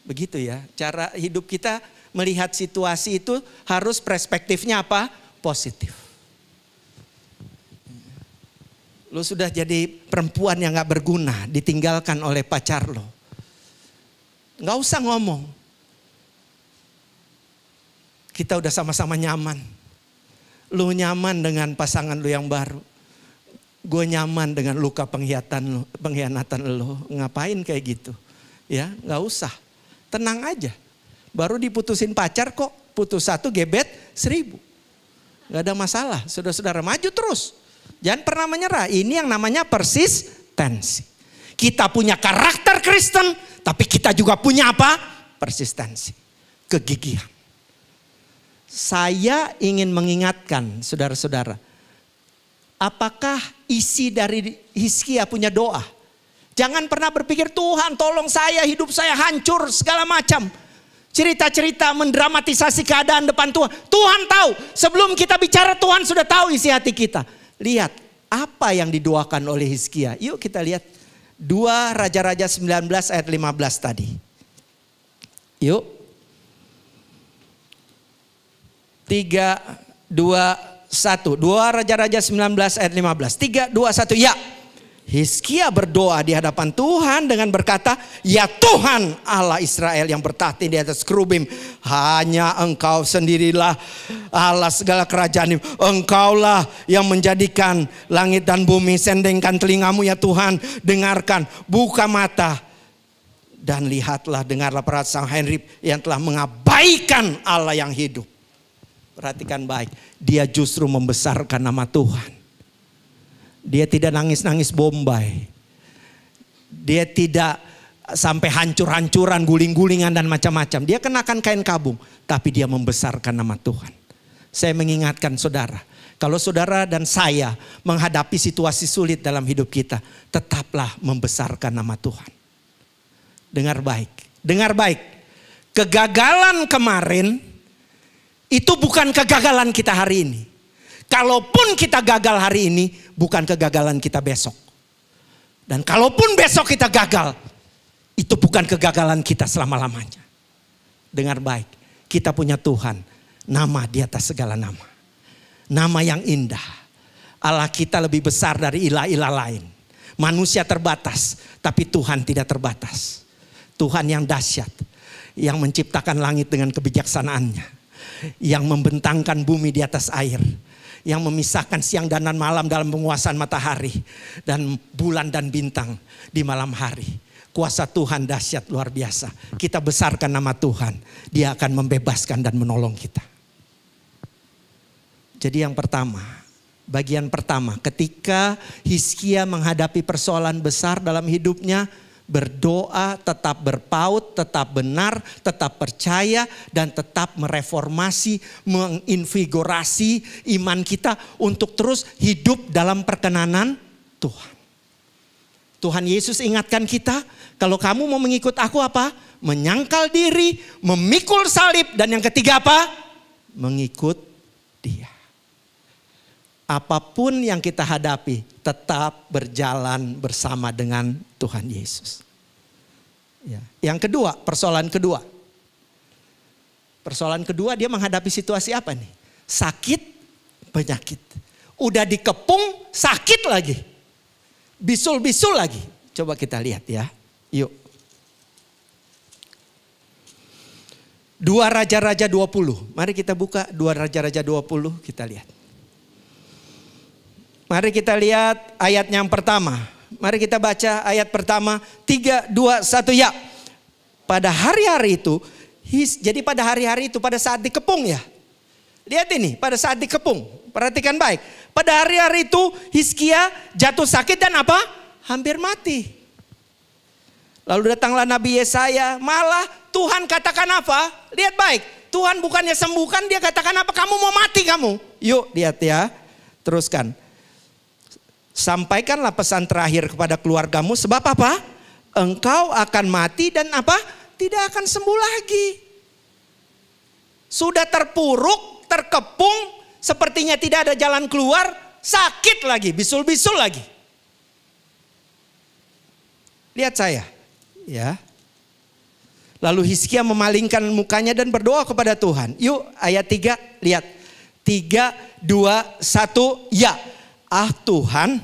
Begitu ya. Cara hidup kita melihat situasi itu harus perspektifnya apa? Positif. Lo sudah jadi perempuan yang gak berguna, ditinggalkan oleh pacar lo. Gak usah ngomong. Kita udah sama-sama nyaman. Lo nyaman dengan pasangan lo yang baru. Gue nyaman dengan luka pengkhianatan lo. Ngapain kayak gitu? Ya, gak usah. Tenang aja. Baru diputusin pacar kok. Putus 1 gebet 1000. Gak ada masalah. Saudara-saudara maju terus. Jangan pernah menyerah. Ini yang namanya persistensi. Kita punya karakter Kristen, tapi kita juga punya apa? Persistensi. Kegigihan. Saya ingin mengingatkan saudara-saudara. Apakah isi dari Hizkia punya doa? Jangan pernah berpikir Tuhan tolong saya, hidup saya hancur segala macam. cerita-cerita, mendramatisasi keadaan depan Tuhan. Tuhan tahu, sebelum kita bicara Tuhan sudah tahu isi hati kita. Lihat apa yang didoakan oleh Hizkia. Yuk kita lihat 2 Raja-Raja 19 ayat 15 tadi. Yuk. 3, 2, 1. 2 Raja-Raja 19 ayat 15. 3, 2, 1 ya. Hizkia berdoa di hadapan Tuhan dengan berkata, ya Tuhan Allah Israel yang bertahta di atas kerubim, hanya Engkau sendirilah Allah segala kerajaan. Engkaulah yang menjadikan langit dan bumi. Sendengkan telingamu ya Tuhan, dengarkan, buka mata dan lihatlah, dengarlah perkataan Henry yang telah mengabaikan Allah yang hidup. Perhatikan baik, dia justru membesarkan nama Tuhan. Dia tidak nangis-nangis Bombay. Dia tidak sampai hancur-hancuran, guling-gulingan dan macam-macam. Dia kenakan kain kabung, tapi dia membesarkan nama Tuhan. Saya mengingatkan saudara, kalau saudara dan saya menghadapi situasi sulit dalam hidup kita, tetaplah membesarkan nama Tuhan. Dengar baik, dengar baik. Kegagalan kemarin itu bukan kegagalan kita hari ini. Kalaupun kita gagal hari ini, bukan kegagalan kita besok. Dan kalaupun besok kita gagal, itu bukan kegagalan kita selama-lamanya. Dengar baik, kita punya Tuhan, nama di atas segala nama. Nama yang indah. Allah kita lebih besar dari ilah-ilah lain. Manusia terbatas, tapi Tuhan tidak terbatas. Tuhan yang dahsyat, yang menciptakan langit dengan kebijaksanaannya, yang membentangkan bumi di atas air, yang memisahkan siang dan malam dalam penguasaan matahari dan bulan dan bintang di malam hari. Kuasa Tuhan dahsyat luar biasa. Kita besarkan nama Tuhan, Dia akan membebaskan dan menolong kita. Jadi yang pertama, bagian pertama, ketika Hizkia menghadapi persoalan besar dalam hidupnya, berdoa, tetap berpaut, tetap benar, tetap percaya, dan tetap mereformasi, menginvigorasi iman kita untuk terus hidup dalam perkenanan Tuhan. Tuhan Yesus ingatkan kita, kalau kamu mau mengikut aku apa? Menyangkal diri, memikul salib, dan yang ketiga apa? Mengikut Dia. Apapun yang kita hadapi, tetap berjalan bersama dengan Tuhan Yesus. Ya. Yang kedua, persoalan kedua. Persoalan kedua, dia menghadapi situasi apa nih? Sakit, penyakit. Udah dikepung, sakit lagi. Bisul-bisul lagi. Coba kita lihat ya. Yuk. 2 Raja-Raja 20. Mari kita buka 2 Raja-Raja 20, kita lihat. Mari kita lihat ayat yang pertama. Mari kita baca ayat pertama. 3, 2, 1 ya. Pada hari-hari itu. Jadi pada hari-hari itu pada saat dikepung ya. Lihat ini pada saat dikepung. Perhatikan baik. Pada hari-hari itu Hizkia jatuh sakit dan apa? Hampir mati. Lalu datanglah Nabi Yesaya. Malah Tuhan katakan apa? Lihat baik. Tuhan bukannya sembuhkan, dia katakan apa? Kamu mau mati kamu. Yuk lihat ya. Teruskan. Sampaikanlah pesan terakhir kepada keluargamu. Sebab apa? Engkau akan mati dan apa? Tidak akan sembuh lagi. Sudah terpuruk, terkepung. Sepertinya tidak ada jalan keluar. Sakit lagi, bisul-bisul lagi. Lihat saya. Ya. Lalu Hizkia memalingkan mukanya dan berdoa kepada Tuhan. Yuk ayat 3 lihat. 3, 2, 1 ya. Ah Tuhan,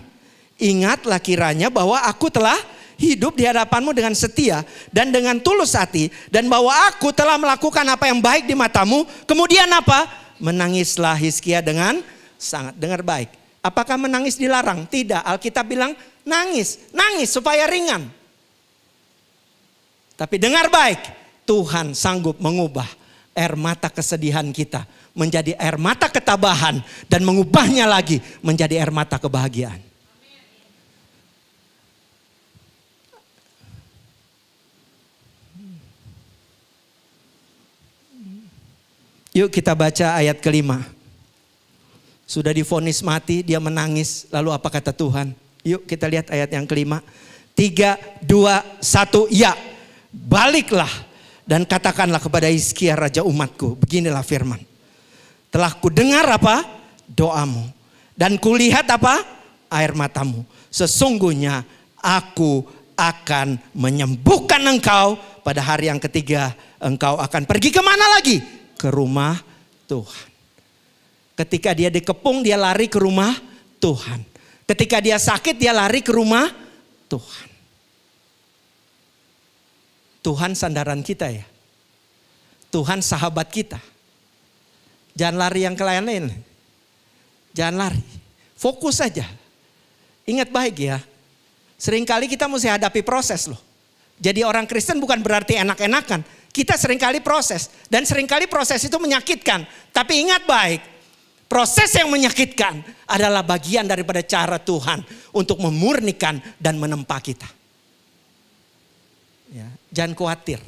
ingatlah kiranya bahwa aku telah hidup di hadapanmu dengan setia dan dengan tulus hati. Dan bahwa aku telah melakukan apa yang baik di matamu. Kemudian apa? Menangislah Hizkia dengan sangat. Dengar baik. Apakah menangis dilarang? Tidak. Alkitab bilang nangis. Nangis supaya ringan. Tapi dengar baik. Tuhan sanggup mengubah air mata kesedihan kita menjadi air mata ketabahan dan mengubahnya lagi menjadi air mata kebahagiaan. Yuk kita baca ayat kelima. Sudah divonis mati, dia menangis. Lalu apa kata Tuhan? Yuk kita lihat ayat yang kelima. 3, 2, 1 ya. Baliklah dan katakanlah kepada Hizkia raja umatku, beginilah firman. Telah kudengar apa? Doamu. Dan kulihat apa? Air matamu. Sesungguhnya aku akan menyembuhkan engkau. Pada hari yang ketiga engkau akan pergi kemana lagi? Ke rumah Tuhan. Ketika dia dikepung dia lari ke rumah Tuhan. Ketika dia sakit dia lari ke rumah Tuhan. Tuhan sandaran kita ya. Tuhan sahabat kita. Jangan lari yang ke lain-lain. Jangan lari. Fokus saja. Ingat baik ya. Seringkali kita mesti hadapi proses loh. Jadi orang Kristen bukan berarti enak-enakan. Kita seringkali proses. Dan seringkali proses itu menyakitkan. Tapi ingat baik. Proses yang menyakitkan adalah bagian daripada cara Tuhan untuk memurnikan dan menempa kita. Ya, jangan khawatir.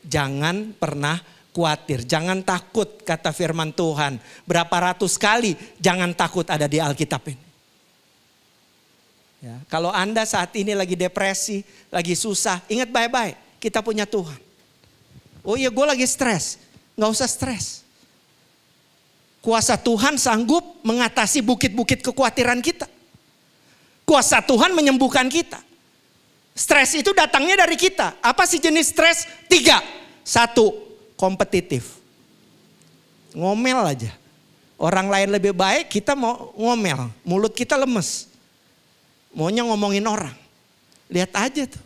Jangan pernah khawatir. Jangan takut kata firman Tuhan. Berapa ratus kali jangan takut ada di Alkitab ini. Ya, kalau Anda saat ini lagi depresi, lagi susah, ingat baik-baik, kita punya Tuhan. Oh iya gue lagi stres, gak usah stres. Kuasa Tuhan sanggup mengatasi bukit-bukit kekhawatiran kita. Kuasa Tuhan menyembuhkan kita. Stres itu datangnya dari kita. Apa sih jenis stres? 3. 1, kompetitif. Ngomel aja. Orang lain lebih baik, kita mau ngomel. Mulut kita lemes. Maunya ngomongin orang. Lihat aja tuh.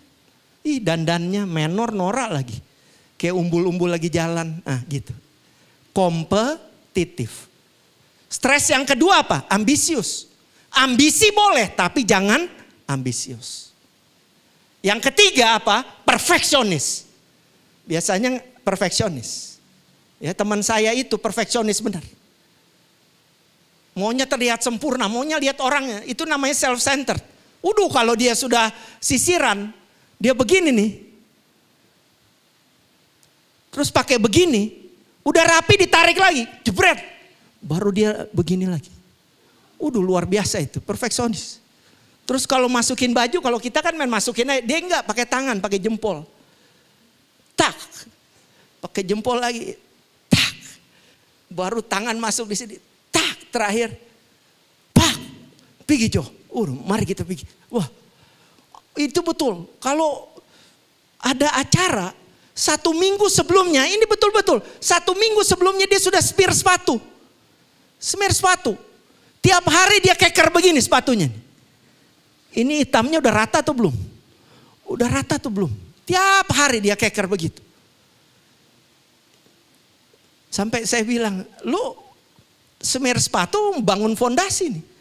Ih dandannya menor norak lagi. Kayak umbul-umbul lagi jalan. Ah gitu. Kompetitif. Stres yang kedua apa? Ambisius. Ambisi boleh tapi jangan ambisius. Yang ketiga apa? Perfeksionis. Biasanya perfeksionis. Ya teman saya itu perfeksionis benar. Maunya terlihat sempurna, maunya lihat orangnya. Itu namanya self-centered. Udah kalau dia sudah sisiran, dia begini nih. Terus pakai begini, udah rapi ditarik lagi, jebret. Baru dia begini lagi. Udah luar biasa itu, perfeksionis. Terus kalau masukin baju, kalau kita kan main masukin aja, dia enggak pakai tangan, pakai jempol. Tak, pakai jempol lagi, tak. Baru tangan masuk di sini, tak terakhir, pak, pergi Jo. Mari kita pergi. Wah, itu betul. Kalau ada acara 1 minggu sebelumnya, ini betul-betul 1 minggu sebelumnya dia sudah smear sepatu. Smear sepatu. Tiap hari dia keker begini sepatunya. Ini hitamnya udah rata atau belum? Udah rata atau belum? Tiap hari dia keker begitu. Sampai saya bilang, lu smear sepatu bangun fondasi nih.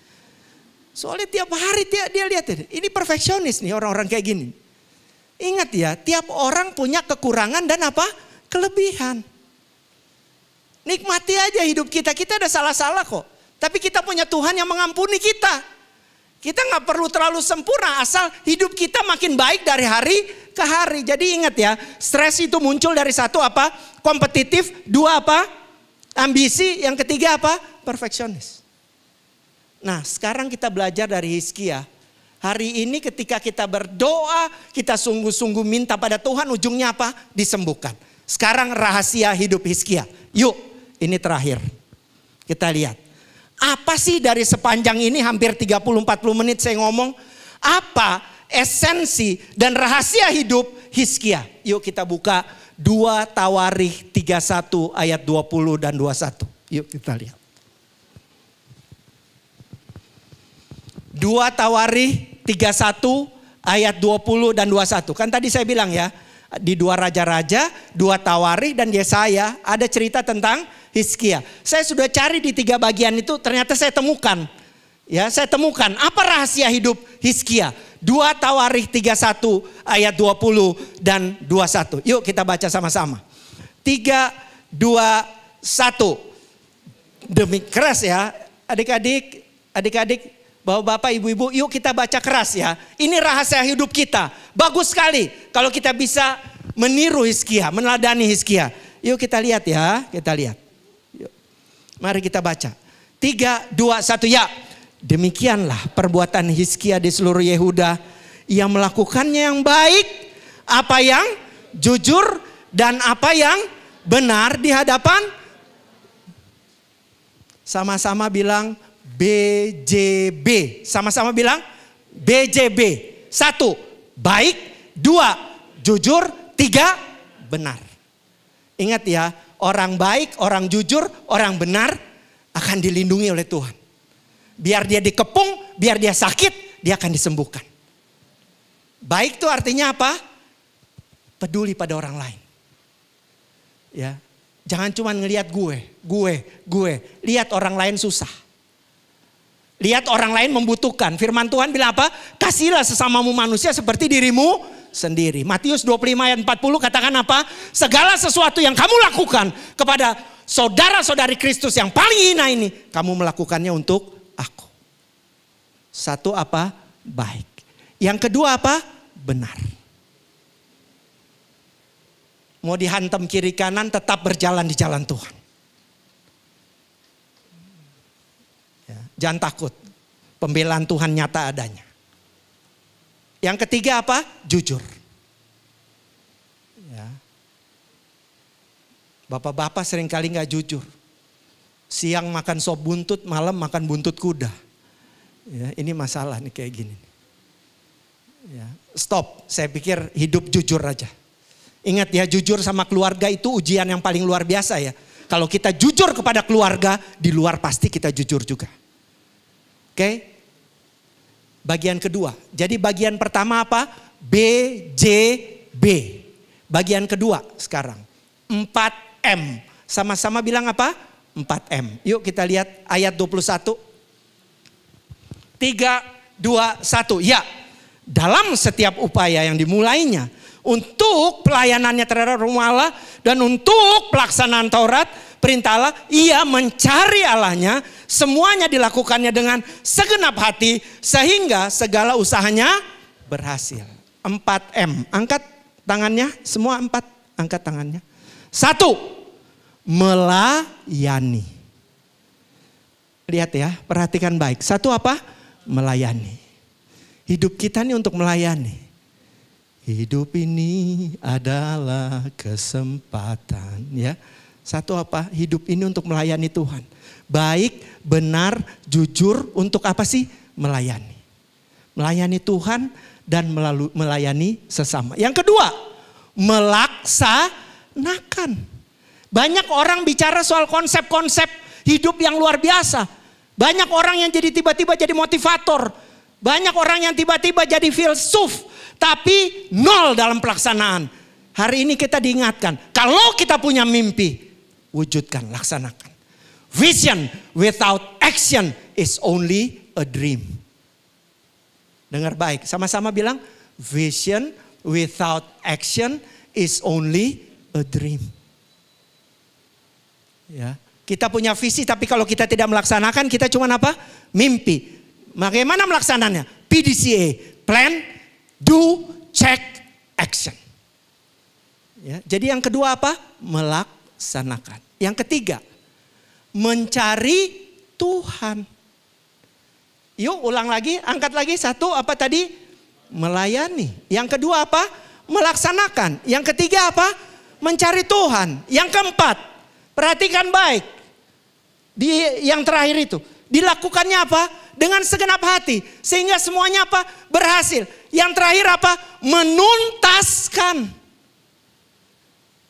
Soalnya tiap hari dia lihat ini perfeksionis nih orang-orang kayak gini. Ingat ya, tiap orang punya kekurangan dan apa? Kelebihan. Nikmati aja hidup kita. Kita ada salah-salah kok. Tapi kita punya Tuhan yang mengampuni kita. Kita gak perlu terlalu sempurna asal hidup kita makin baik dari hari ke hari. Jadi ingat ya, stres itu muncul dari 1 apa? Kompetitif, 2 apa? Ambisi, yang ketiga apa? Perfeksionis. Nah sekarang kita belajar dari Hizkia. Hari ini ketika kita berdoa, kita sungguh-sungguh minta pada Tuhan, ujungnya apa? Disembuhkan. Sekarang rahasia hidup Hizkia. Yuk, ini terakhir. Kita lihat. Apa sih dari sepanjang ini hampir 30-40 menit saya ngomong. Apa esensi dan rahasia hidup Hizkia? Yuk kita buka 2 Tawarikh 31 ayat 20 dan 21. Yuk kita lihat. 2 Tawarikh 31 ayat 20 dan 21. Kan tadi saya bilang ya, di 2 Raja-Raja, 2 Tawarikh dan Yesaya ada cerita tentang Hizkia. Saya sudah cari di 3 bagian itu, ternyata saya temukan. Ya, saya temukan apa rahasia hidup Hizkia. 2 Tawarikh 31 ayat 20 dan 21. Yuk kita baca sama-sama. 3, 2, 1. Demi keras ya, adik-adik, bapak-bapak, ibu-ibu, yuk kita baca keras ya. Ini rahasia hidup kita. Bagus sekali kalau kita bisa meniru Hizkia, meneladani Hizkia. Yuk kita lihat ya, kita lihat. Yuk. Mari kita baca. 3, 2, 1 ya. Demikianlah perbuatan Hizkia di seluruh Yehuda. Ia melakukannya yang baik, apa yang jujur dan apa yang benar di hadapan. Sama-sama bilang BJB. Sama-sama bilang BJB. 1, baik. 2, jujur. 3, benar. Ingat ya, orang baik, orang jujur, orang benar akan dilindungi oleh Tuhan. Biar dia dikepung, biar dia sakit, dia akan disembuhkan. Baik itu artinya apa? Peduli pada orang lain. Ya, jangan cuma ngelihat gue. Lihat orang lain susah. Lihat orang lain membutuhkan. Firman Tuhan bilang apa? Kasihilah sesamamu manusia seperti dirimu sendiri. Matius 25 ayat 40 katakan apa? Segala sesuatu yang kamu lakukan kepada saudara-saudari Kristus yang paling hina ini, kamu melakukannya untuk aku. 1 apa? Baik. Yang kedua apa? Benar. Mau dihantam kiri kanan, tetap berjalan di jalan Tuhan. Ya, jangan takut. Pembelaan Tuhan nyata adanya. Yang ketiga apa? Jujur. Ya. Bapak-bapak seringkali gak jujur. Siang makan sop buntut, malam makan buntut kuda. Ya, ini masalah nih kayak gini. Ya, stop, saya pikir hidup jujur aja. Ingat ya, jujur sama keluarga itu ujian yang paling luar biasa ya. Kalau kita jujur kepada keluarga, di luar pasti kita jujur juga. Oke? Bagian kedua. Jadi bagian pertama apa? BJB. Bagian kedua sekarang. 4M. Sama-sama bilang apa? 4M. Yuk kita lihat ayat 21. 3, 2, 1. Ya. Dalam setiap upaya yang dimulainya untuk pelayanannya terhadap rumah Allah dan untuk pelaksanaan Taurat, perintah Allah, ia mencari Allahnya, semuanya dilakukannya dengan segenap hati sehingga segala usahanya berhasil. 4M, angkat tangannya, semua 4, angkat tangannya. 1, melayani. Lihat ya, perhatikan baik. 1 apa? Melayani. Hidup kita ini untuk melayani. Hidup ini adalah kesempatan, ya. 1 apa? Hidup ini untuk melayani Tuhan. Baik, benar, jujur, untuk apa sih? Melayani. Melayani Tuhan dan melayani sesama. Yang kedua, melaksanakan. Banyak orang bicara soal konsep-konsep hidup yang luar biasa. Banyak orang yang jadi tiba-tiba jadi motivator. Banyak orang yang tiba-tiba jadi filsuf, tapi nol dalam pelaksanaan. Hari ini kita diingatkan, kalau kita punya mimpi, wujudkan, laksanakan. Vision without action is only a dream. Dengar baik, sama-sama bilang, vision without action is only a dream. Ya, kita punya visi, tapi kalau kita tidak melaksanakan, kita cuma apa? Mimpi. Bagaimana melaksananya? PDCA, plan, do, check, action. Ya, jadi yang kedua apa? Melaksanakan. Yang ketiga, mencari Tuhan. Yuk ulang lagi, angkat lagi. 1 apa tadi? Melayani. Yang kedua apa? Melaksanakan. Yang ketiga apa? Mencari Tuhan. Yang keempat, perhatikan baik. Yang terakhir itu, dilakukannya apa? Dengan segenap hati. Sehingga semuanya apa? Berhasil. Yang terakhir apa? Menuntaskan.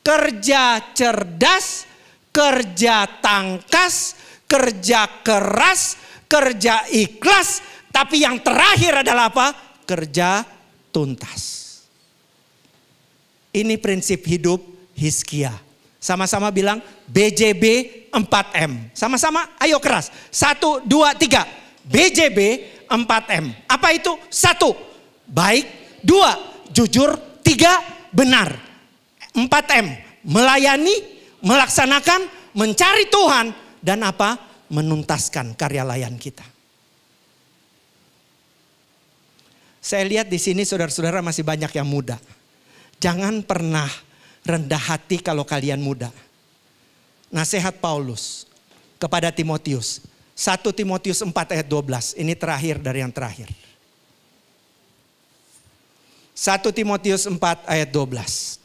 Kerja cerdas, kerja tangkas, kerja keras, kerja ikhlas. Tapi yang terakhir adalah apa? Kerja tuntas. Ini prinsip hidup Hizkia. Sama-sama bilang BJB 4M. Sama-sama ayo keras. 1, 2, 3. BJB 4M. Apa itu? 1, baik. 2, jujur. 3, benar. 4M, melayani, melaksanakan, mencari Tuhan. Dan apa? Menuntaskan karya layan kita. Saya lihat di sini saudara-saudara masih banyak yang muda. Jangan pernah rendah hati kalau kalian muda. Nasihat Paulus kepada Timotius. 1 Timotius 4 ayat 12. Ini terakhir dari yang terakhir. 1 Timotius 4 ayat 12.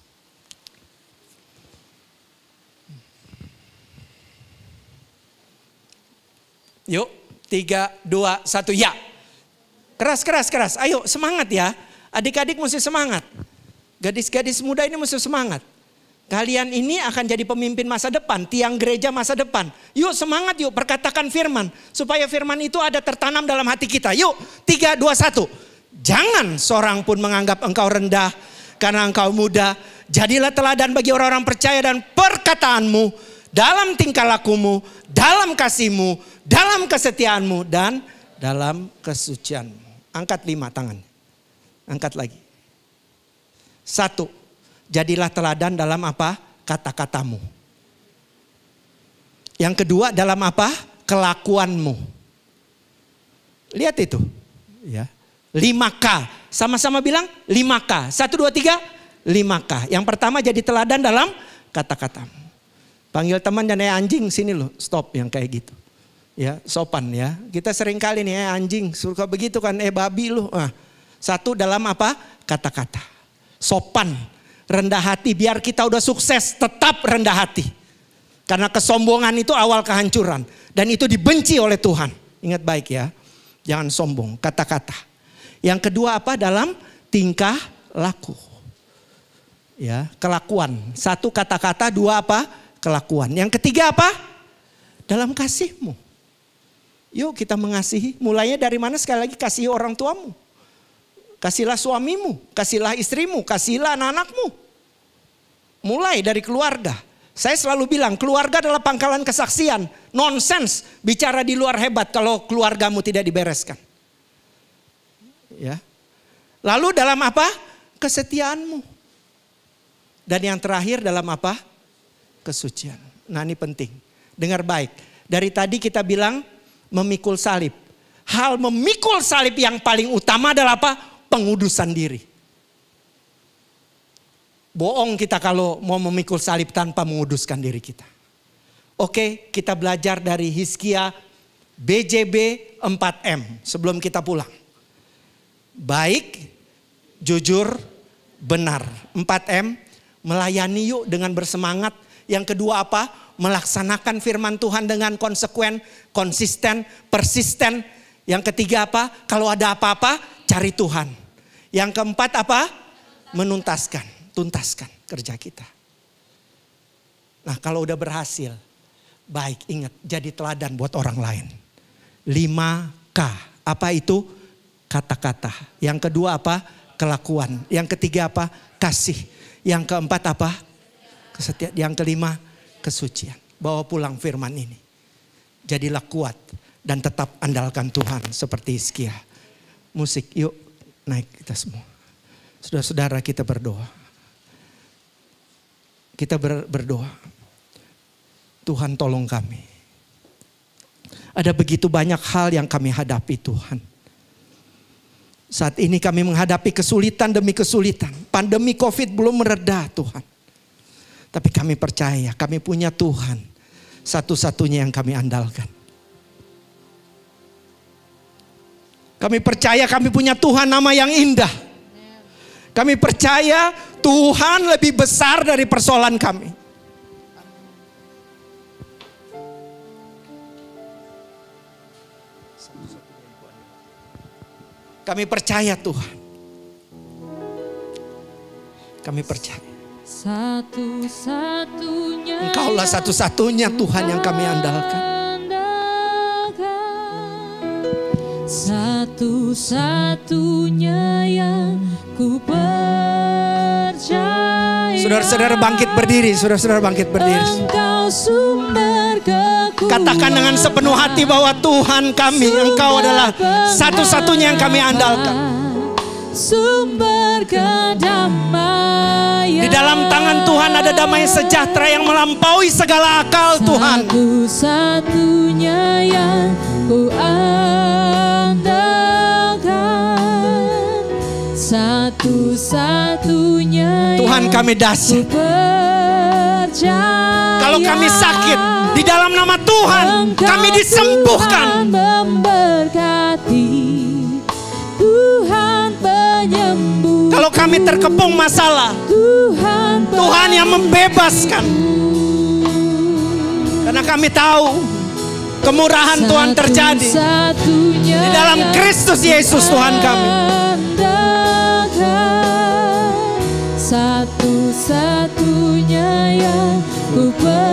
Yuk, 3, 2, 1, ya. Keras. Ayo semangat ya. Adik-adik mesti semangat. Gadis-gadis muda ini mesti semangat. Kalian ini akan jadi pemimpin masa depan, tiang gereja masa depan. Yuk semangat yuk, perkatakan firman. Supaya firman itu ada tertanam dalam hati kita. Yuk, 3, 2, 1. Jangan seorang pun menganggap engkau rendah karena engkau muda. Jadilah teladan bagi orang-orang percaya dan perkataanmu, dalam tingkah lakumu, dalam kasihmu, dalam kesetiaanmu, dan dalam kesucianmu. Angkat 5 tangan. Angkat lagi. 1. Jadilah teladan dalam apa? Kata-katamu. Yang kedua dalam apa? Kelakuanmu. Lihat itu. Ya. 5K. Sama-sama bilang 5K. 1, 2, 3. 5K. Yang pertama jadi teladan dalam kata-katamu. Panggil teman dan anjing sini loh. Stop yang kayak gitu. Ya, sopan ya. Kita sering kali nih anjing suka begitu kan, babi lu. 1 dalam apa? Kata-kata. Sopan, rendah hati. Biar kita udah sukses tetap rendah hati. Karena kesombongan itu awal kehancuran. Dan itu dibenci oleh Tuhan. Ingat baik ya. Jangan sombong, kata-kata. Yang kedua apa? Dalam tingkah laku. Ya, kelakuan. 1 kata-kata, 2 apa? Kelakuan. Yang ketiga apa? Dalam kasihmu. Yuk kita mengasihi. Mulainya dari mana? Sekali lagi, kasihi orang tuamu. Kasihlah suamimu, kasihlah istrimu, kasihlah anak-anakmu. Mulai dari keluarga. Saya selalu bilang keluarga adalah pangkalan kesaksian. Nonsens bicara di luar hebat kalau keluargamu tidak dibereskan. Ya. Lalu dalam apa? Kesetiaanmu. Dan yang terakhir dalam apa? Kesucian. Nah ini penting. Dengar baik. Dari tadi kita bilang memikul salib. Hal memikul salib yang paling utama adalah apa? Pengudusan diri. Bohong kita kalau mau memikul salib tanpa menguduskan diri kita. Oke, kita belajar dari Hizkia BJB 4M sebelum kita pulang. Baik, jujur, benar. 4M, melayani yuk dengan bersemangat. Yang kedua apa? Melaksanakan firman Tuhan dengan konsekuen, konsisten, persisten. Yang ketiga apa? Kalau ada apa-apa, cari Tuhan. Yang keempat apa? Menuntaskan, tuntaskan kerja kita. Nah kalau udah berhasil, baik ingat jadi teladan buat orang lain. 5K, apa itu? Kata-kata. Yang kedua apa? Kelakuan. Yang ketiga apa? Kasih. Yang keempat apa? Kesetiaan. Yang kelima, kesucian. Bawa pulang firman ini. Jadilah kuat dan tetap andalkan Tuhan seperti Hizkia. Musik, yuk naik kita semua. Saudara-saudara kita berdoa. Kita berdoa. Tuhan tolong kami. Ada begitu banyak hal yang kami hadapi Tuhan. Saat ini kami menghadapi kesulitan demi kesulitan. Pandemi COVID belum mereda Tuhan. Tapi kami percaya kami punya Tuhan. Satu-satunya yang kami andalkan. Kami percaya kami punya Tuhan nama yang indah. Kami percaya Tuhan lebih besar dari persoalan kami. Kami percaya Tuhan. Kami percaya. Satu-satunya Engkaulah satu-satunya Tuhan yang kami andalkan. Satu-satunya yang ku percaya. Saudara-saudara bangkit berdiri, saudara-saudara bangkit berdiri. Engkau sumber kekuatan. Katakan dengan sepenuh hati bahwa Tuhan kami, Engkau adalah satu-satunya yang kami andalkan. Sumber kedamaian. Di dalam tangan Tuhan ada damai sejahtera yang melampaui segala akal Tuhan. Satu-satunya yang ku andalkan. Satu-satunya Tuhan kami dahsyat. Kalau kami sakit, di dalam nama Tuhan kami disembuhkan. Tuhan memberkati, Tuhan penyembuh. Kalau kami terkepung masalah, Tuhan yang membebaskan. Karena kami tahu Kemurahan Tuhan terjadi Satu-satunya di dalam yang Kristus Yesus Tuhan kami. Satu-satunya yang ku percaya.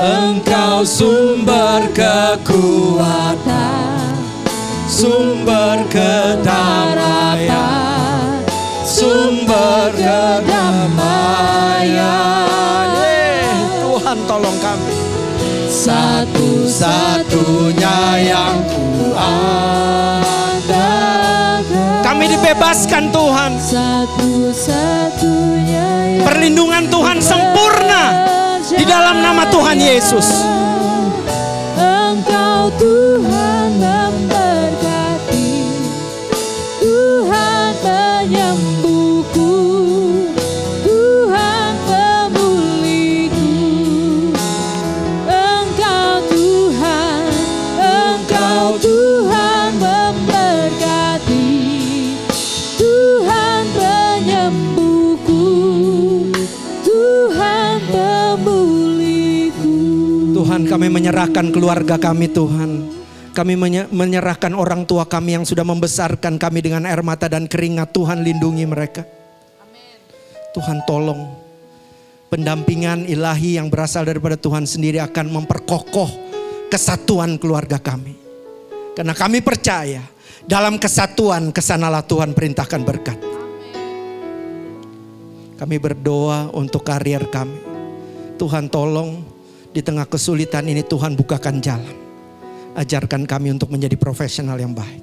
Engkau sumber kekuatan, sumber kedamaian, sumber kedamaian. Tuhan tolong kami. Satu-satunya yang ku andalkan. Kami dibebaskan Tuhan. Satu-satunya yang Perlindungan Tuhan sempurna di dalam nama Tuhan Yesus. Engkau Tuhan memberkati, Tuhan penyembuhku, Tuhan pemulihku. Engkau Tuhan memberkati, Tuhan penyembuhku, Tuhan pemulihku. Tuhan, kami menyerahkan keluarga kami Tuhan. Kami menyerahkan orang tua kami yang sudah membesarkan kami dengan air mata dan keringat. Tuhan, lindungi mereka. Tuhan, tolong. Pendampingan ilahi yang berasal daripada Tuhan sendiri akan memperkokoh kesatuan keluarga kami. Karena kami percaya dalam kesatuan kesanalah Tuhan perintahkan berkat. Kami berdoa untuk karier kami. Tuhan, tolong di tengah kesulitan ini Tuhan bukakan jalan. Ajarkan kami untuk menjadi profesional yang baik.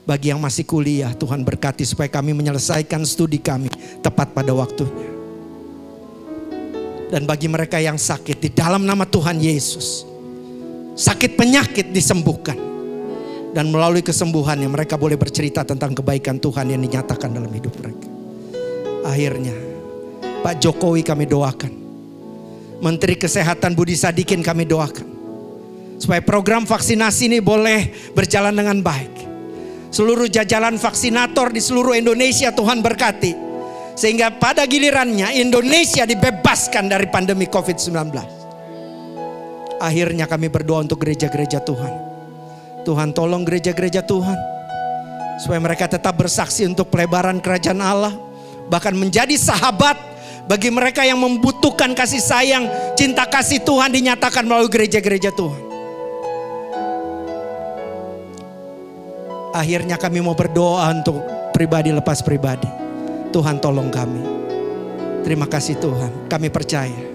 Bagi yang masih kuliah, Tuhan berkati supaya kami menyelesaikan studi kami tepat pada waktunya. Dan bagi mereka yang sakit, di dalam nama Tuhan Yesus, sakit penyakit disembuhkan. Dan melalui kesembuhannya mereka boleh bercerita tentang kebaikan Tuhan yang dinyatakan dalam hidup mereka. Akhirnya Pak Jokowi kami doakan, Menteri Kesehatan Budi Sadikin kami doakan, supaya program vaksinasi ini boleh berjalan dengan baik. Seluruh jajaran vaksinator di seluruh Indonesia Tuhan berkati. Sehingga pada gilirannya Indonesia dibebaskan dari pandemi COVID-19. Akhirnya kami berdoa untuk gereja-gereja Tuhan. Tuhan, tolong gereja-gereja Tuhan, supaya mereka tetap bersaksi untuk pelebaran kerajaan Allah. Bahkan menjadi sahabat bagi mereka yang membutuhkan kasih sayang, cinta kasih Tuhan dinyatakan melalui gereja-gereja Tuhan. Akhirnya kami mau berdoa untuk pribadi lepas pribadi. Tuhan, tolong kami. Terima kasih Tuhan. Kami percaya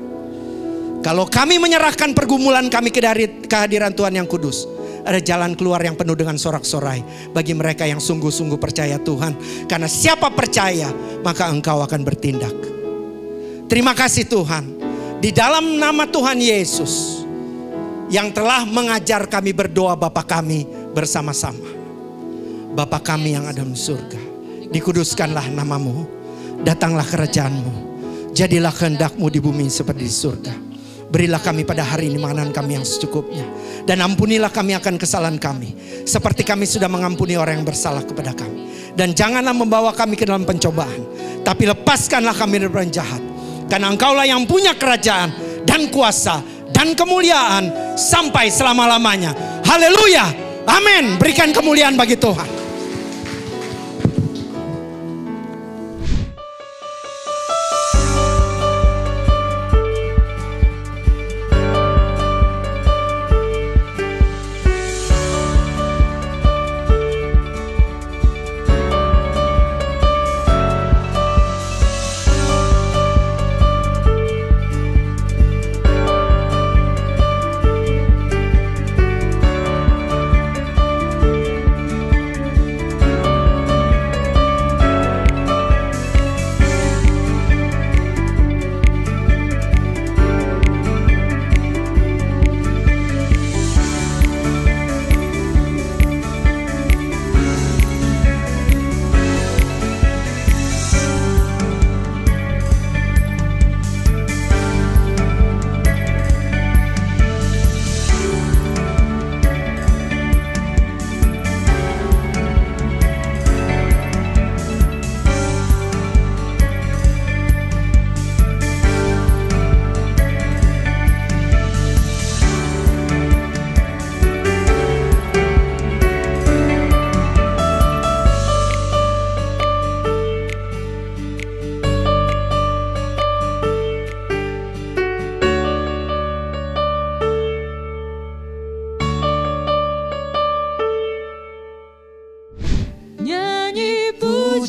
kalau kami menyerahkan pergumulan kami ke kehadiran Tuhan yang kudus, ada jalan keluar yang penuh dengan sorak-sorai bagi mereka yang sungguh-sungguh percaya Tuhan. Karena siapa percaya, maka engkau akan bertindak. Terima kasih Tuhan. Di dalam nama Tuhan Yesus yang telah mengajar kami berdoa Bapa kami bersama-sama. Bapa kami yang ada di surga, dikuduskanlah namamu, datanglah kerajaanmu, jadilah kehendak-Mu di bumi seperti di surga. Berilah kami pada hari ini makanan kami yang secukupnya, dan ampunilah kami akan kesalahan kami, seperti kami sudah mengampuni orang yang bersalah kepada kami. Dan janganlah membawa kami ke dalam pencobaan, tapi lepaskanlah kami dari orang jahat. Karena Engkaulah yang punya kerajaan dan kuasa dan kemuliaan sampai selama-lamanya. Haleluya, amin. Berikan kemuliaan bagi Tuhan.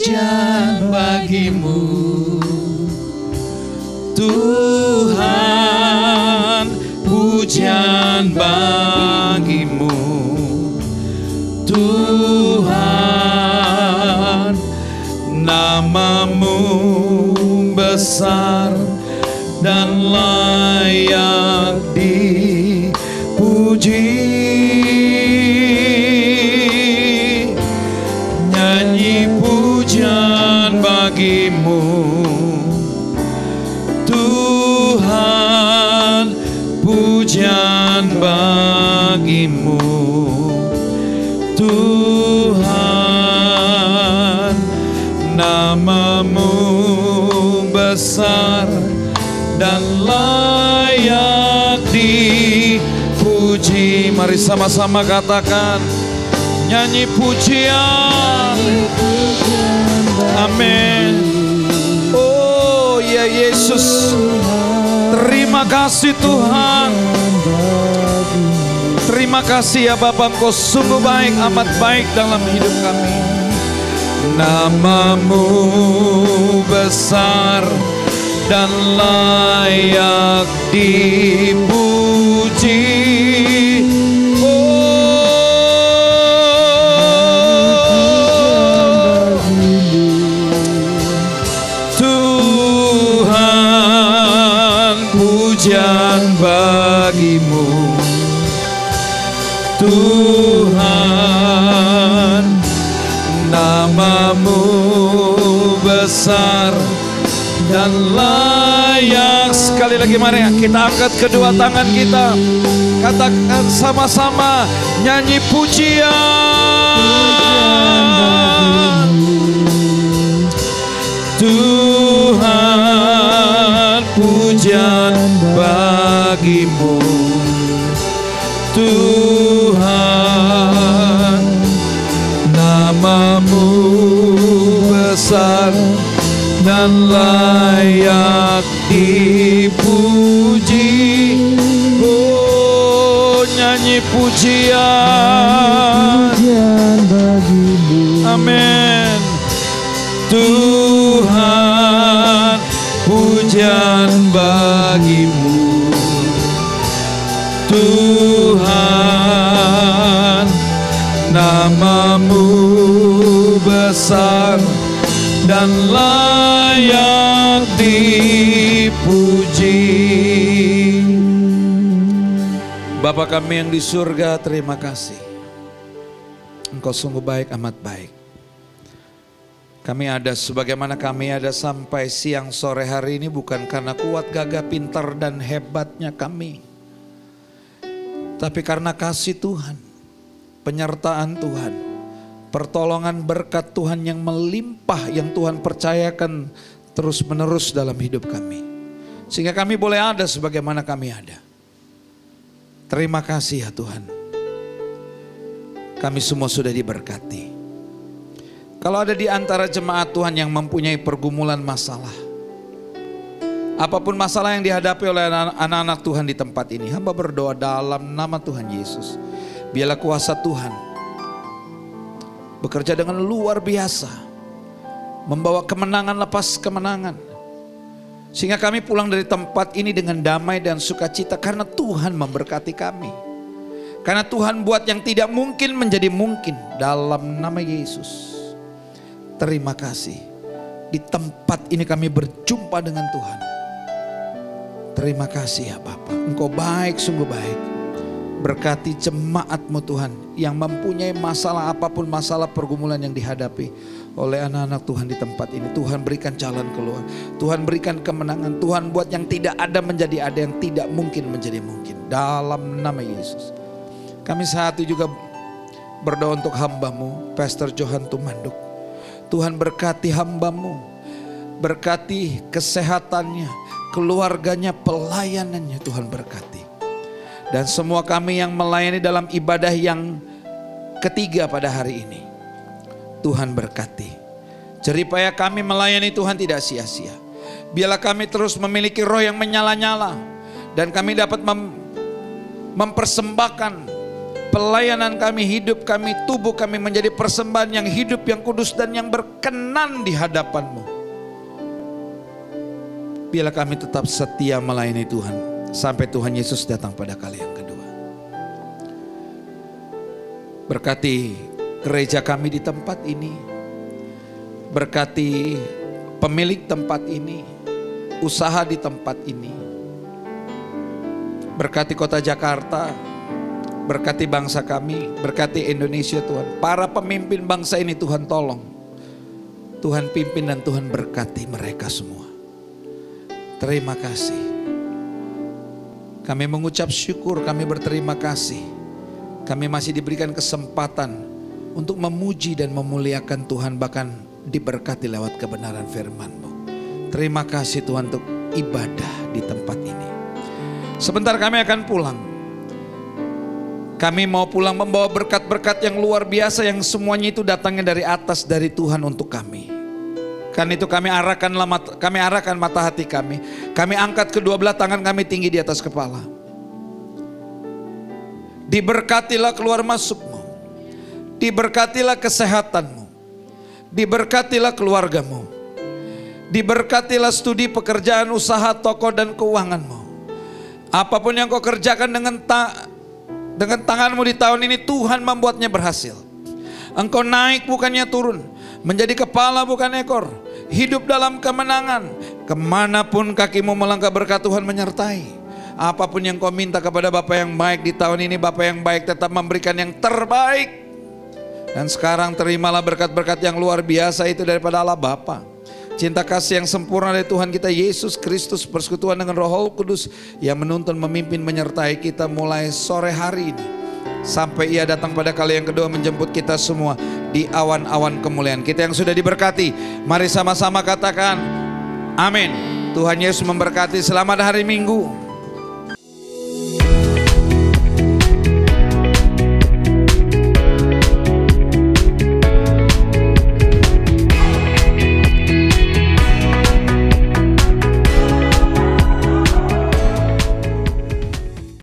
pujian bagimu, Tuhan, pujian bagimu, Tuhan, namamu besar dan layak dipuji. Nyanyi pujian bagimu, Tuhan, pujian bagimu, Tuhan, namamu besar dan layak dipuji. Mari sama-sama katakan, nyanyi pujian. Amin. Oh ya Yesus, terima kasih Tuhan. Terima kasih ya Bapa, Engkau sungguh baik, amat baik dalam hidup kami. Namamu besar dan layak dipuji. Pujian bagimu, Tuhan, namamu besar dan layak. Sekali lagi mari kita angkat kedua tangan kita, katakan sama-sama, nyanyi pujian. Tuhan, pujian bagimu, Tuhan, namamu besar dan layak dipuji. Oh, nyanyi pujian. Amin. Tuhan, pujian bagimu, Tuhan, namamu besar dan layak dipuji. Bapa kami yang di surga, terima kasih. Engkau sungguh baik, amat baik. Kami ada sebagaimana kami ada sampai siang sore hari ini bukan karena kuat, gagah, pintar dan hebatnya kami, tapi karena kasih Tuhan, penyertaan Tuhan, pertolongan berkat Tuhan yang melimpah yang Tuhan percayakan terus menerus dalam hidup kami. Sehingga kami boleh ada sebagaimana kami ada. Terima kasih ya Tuhan. Kami semua sudah diberkati. Kalau ada di antara jemaat Tuhan yang mempunyai pergumulan masalah, apapun masalah yang dihadapi oleh anak-anak Tuhan di tempat ini, hamba berdoa dalam nama Tuhan Yesus, biarlah kuasa Tuhan bekerja dengan luar biasa, membawa kemenangan lepas kemenangan, sehingga kami pulang dari tempat ini dengan damai dan sukacita karena Tuhan memberkati kami, karena Tuhan buat yang tidak mungkin menjadi mungkin dalam nama Yesus. Terima kasih. Di tempat ini kami berjumpa dengan Tuhan. Terima kasih ya Bapa. Engkau baik, sungguh baik. Berkati jemaat-Mu Tuhan yang mempunyai masalah apapun, masalah pergumulan yang dihadapi oleh anak-anak Tuhan di tempat ini. Tuhan berikan jalan keluar. Tuhan berikan kemenangan. Tuhan buat yang tidak ada menjadi ada, yang tidak mungkin menjadi mungkin. Dalam nama Yesus. Kami saat ini juga berdoa untuk hamba-Mu, Pastor Johan Tumanduk. Tuhan berkati hamba-Mu, berkati kesehatannya, keluarganya, pelayanannya, Tuhan berkati. Dan semua kami yang melayani dalam ibadah yang ketiga pada hari ini, Tuhan berkati. Jeripaya kami melayani Tuhan tidak sia-sia. Biarlah kami terus memiliki roh yang menyala-nyala, dan kami dapat mempersembahkan pelayanan kami, hidup kami, tubuh kami menjadi persembahan yang hidup, yang kudus dan yang berkenan di hadapan-Mu. Biarlah kami tetap setia melayani Tuhan sampai Tuhan Yesus datang pada kali yang kedua. Berkati gereja kami di tempat ini, berkati pemilik tempat ini, usaha di tempat ini, berkati kota Jakarta, berkati bangsa kami, berkati Indonesia Tuhan. Para pemimpin bangsa ini Tuhan tolong, Tuhan pimpin dan Tuhan berkati mereka semua. Terima kasih. Kami mengucap syukur, kami berterima kasih. Kami masih diberikan kesempatan untuk memuji dan memuliakan Tuhan, bahkan diberkati lewat kebenaran firman-Mu. Terima kasih Tuhan untuk ibadah di tempat ini. Sebentar kami akan pulang. Kami mau pulang membawa berkat-berkat yang luar biasa yang semuanya itu datangnya dari atas, dari Tuhan untuk kami. Kan itu kami arahkan mata hati kami. Kami angkat kedua belah tangan kami tinggi di atas kepala. Diberkatilah keluar masukmu. Diberkatilah kesehatanmu. Diberkatilah keluargamu. Diberkatilah studi, pekerjaan, usaha, toko dan keuanganmu. Apapun yang kau kerjakan dengan tanganmu di tahun ini, Tuhan membuatnya berhasil. Engkau naik bukannya turun, menjadi kepala bukan ekor, hidup dalam kemenangan. Kemanapun kakimu melangkah, berkat Tuhan menyertai. Apapun yang kau minta kepada Bapa yang baik di tahun ini, Bapa yang baik tetap memberikan yang terbaik. Dan sekarang terimalah berkat-berkat yang luar biasa itu daripada Allah Bapa. Cinta kasih yang sempurna dari Tuhan kita Yesus Kristus, persekutuan dengan Roh Kudus yang menuntun, memimpin, menyertai kita mulai sore hari ini sampai Ia datang pada kali yang kedua menjemput kita semua di awan-awan kemuliaan. Kita yang sudah diberkati, mari sama-sama katakan amin. Tuhan Yesus memberkati. Selamat hari Minggu.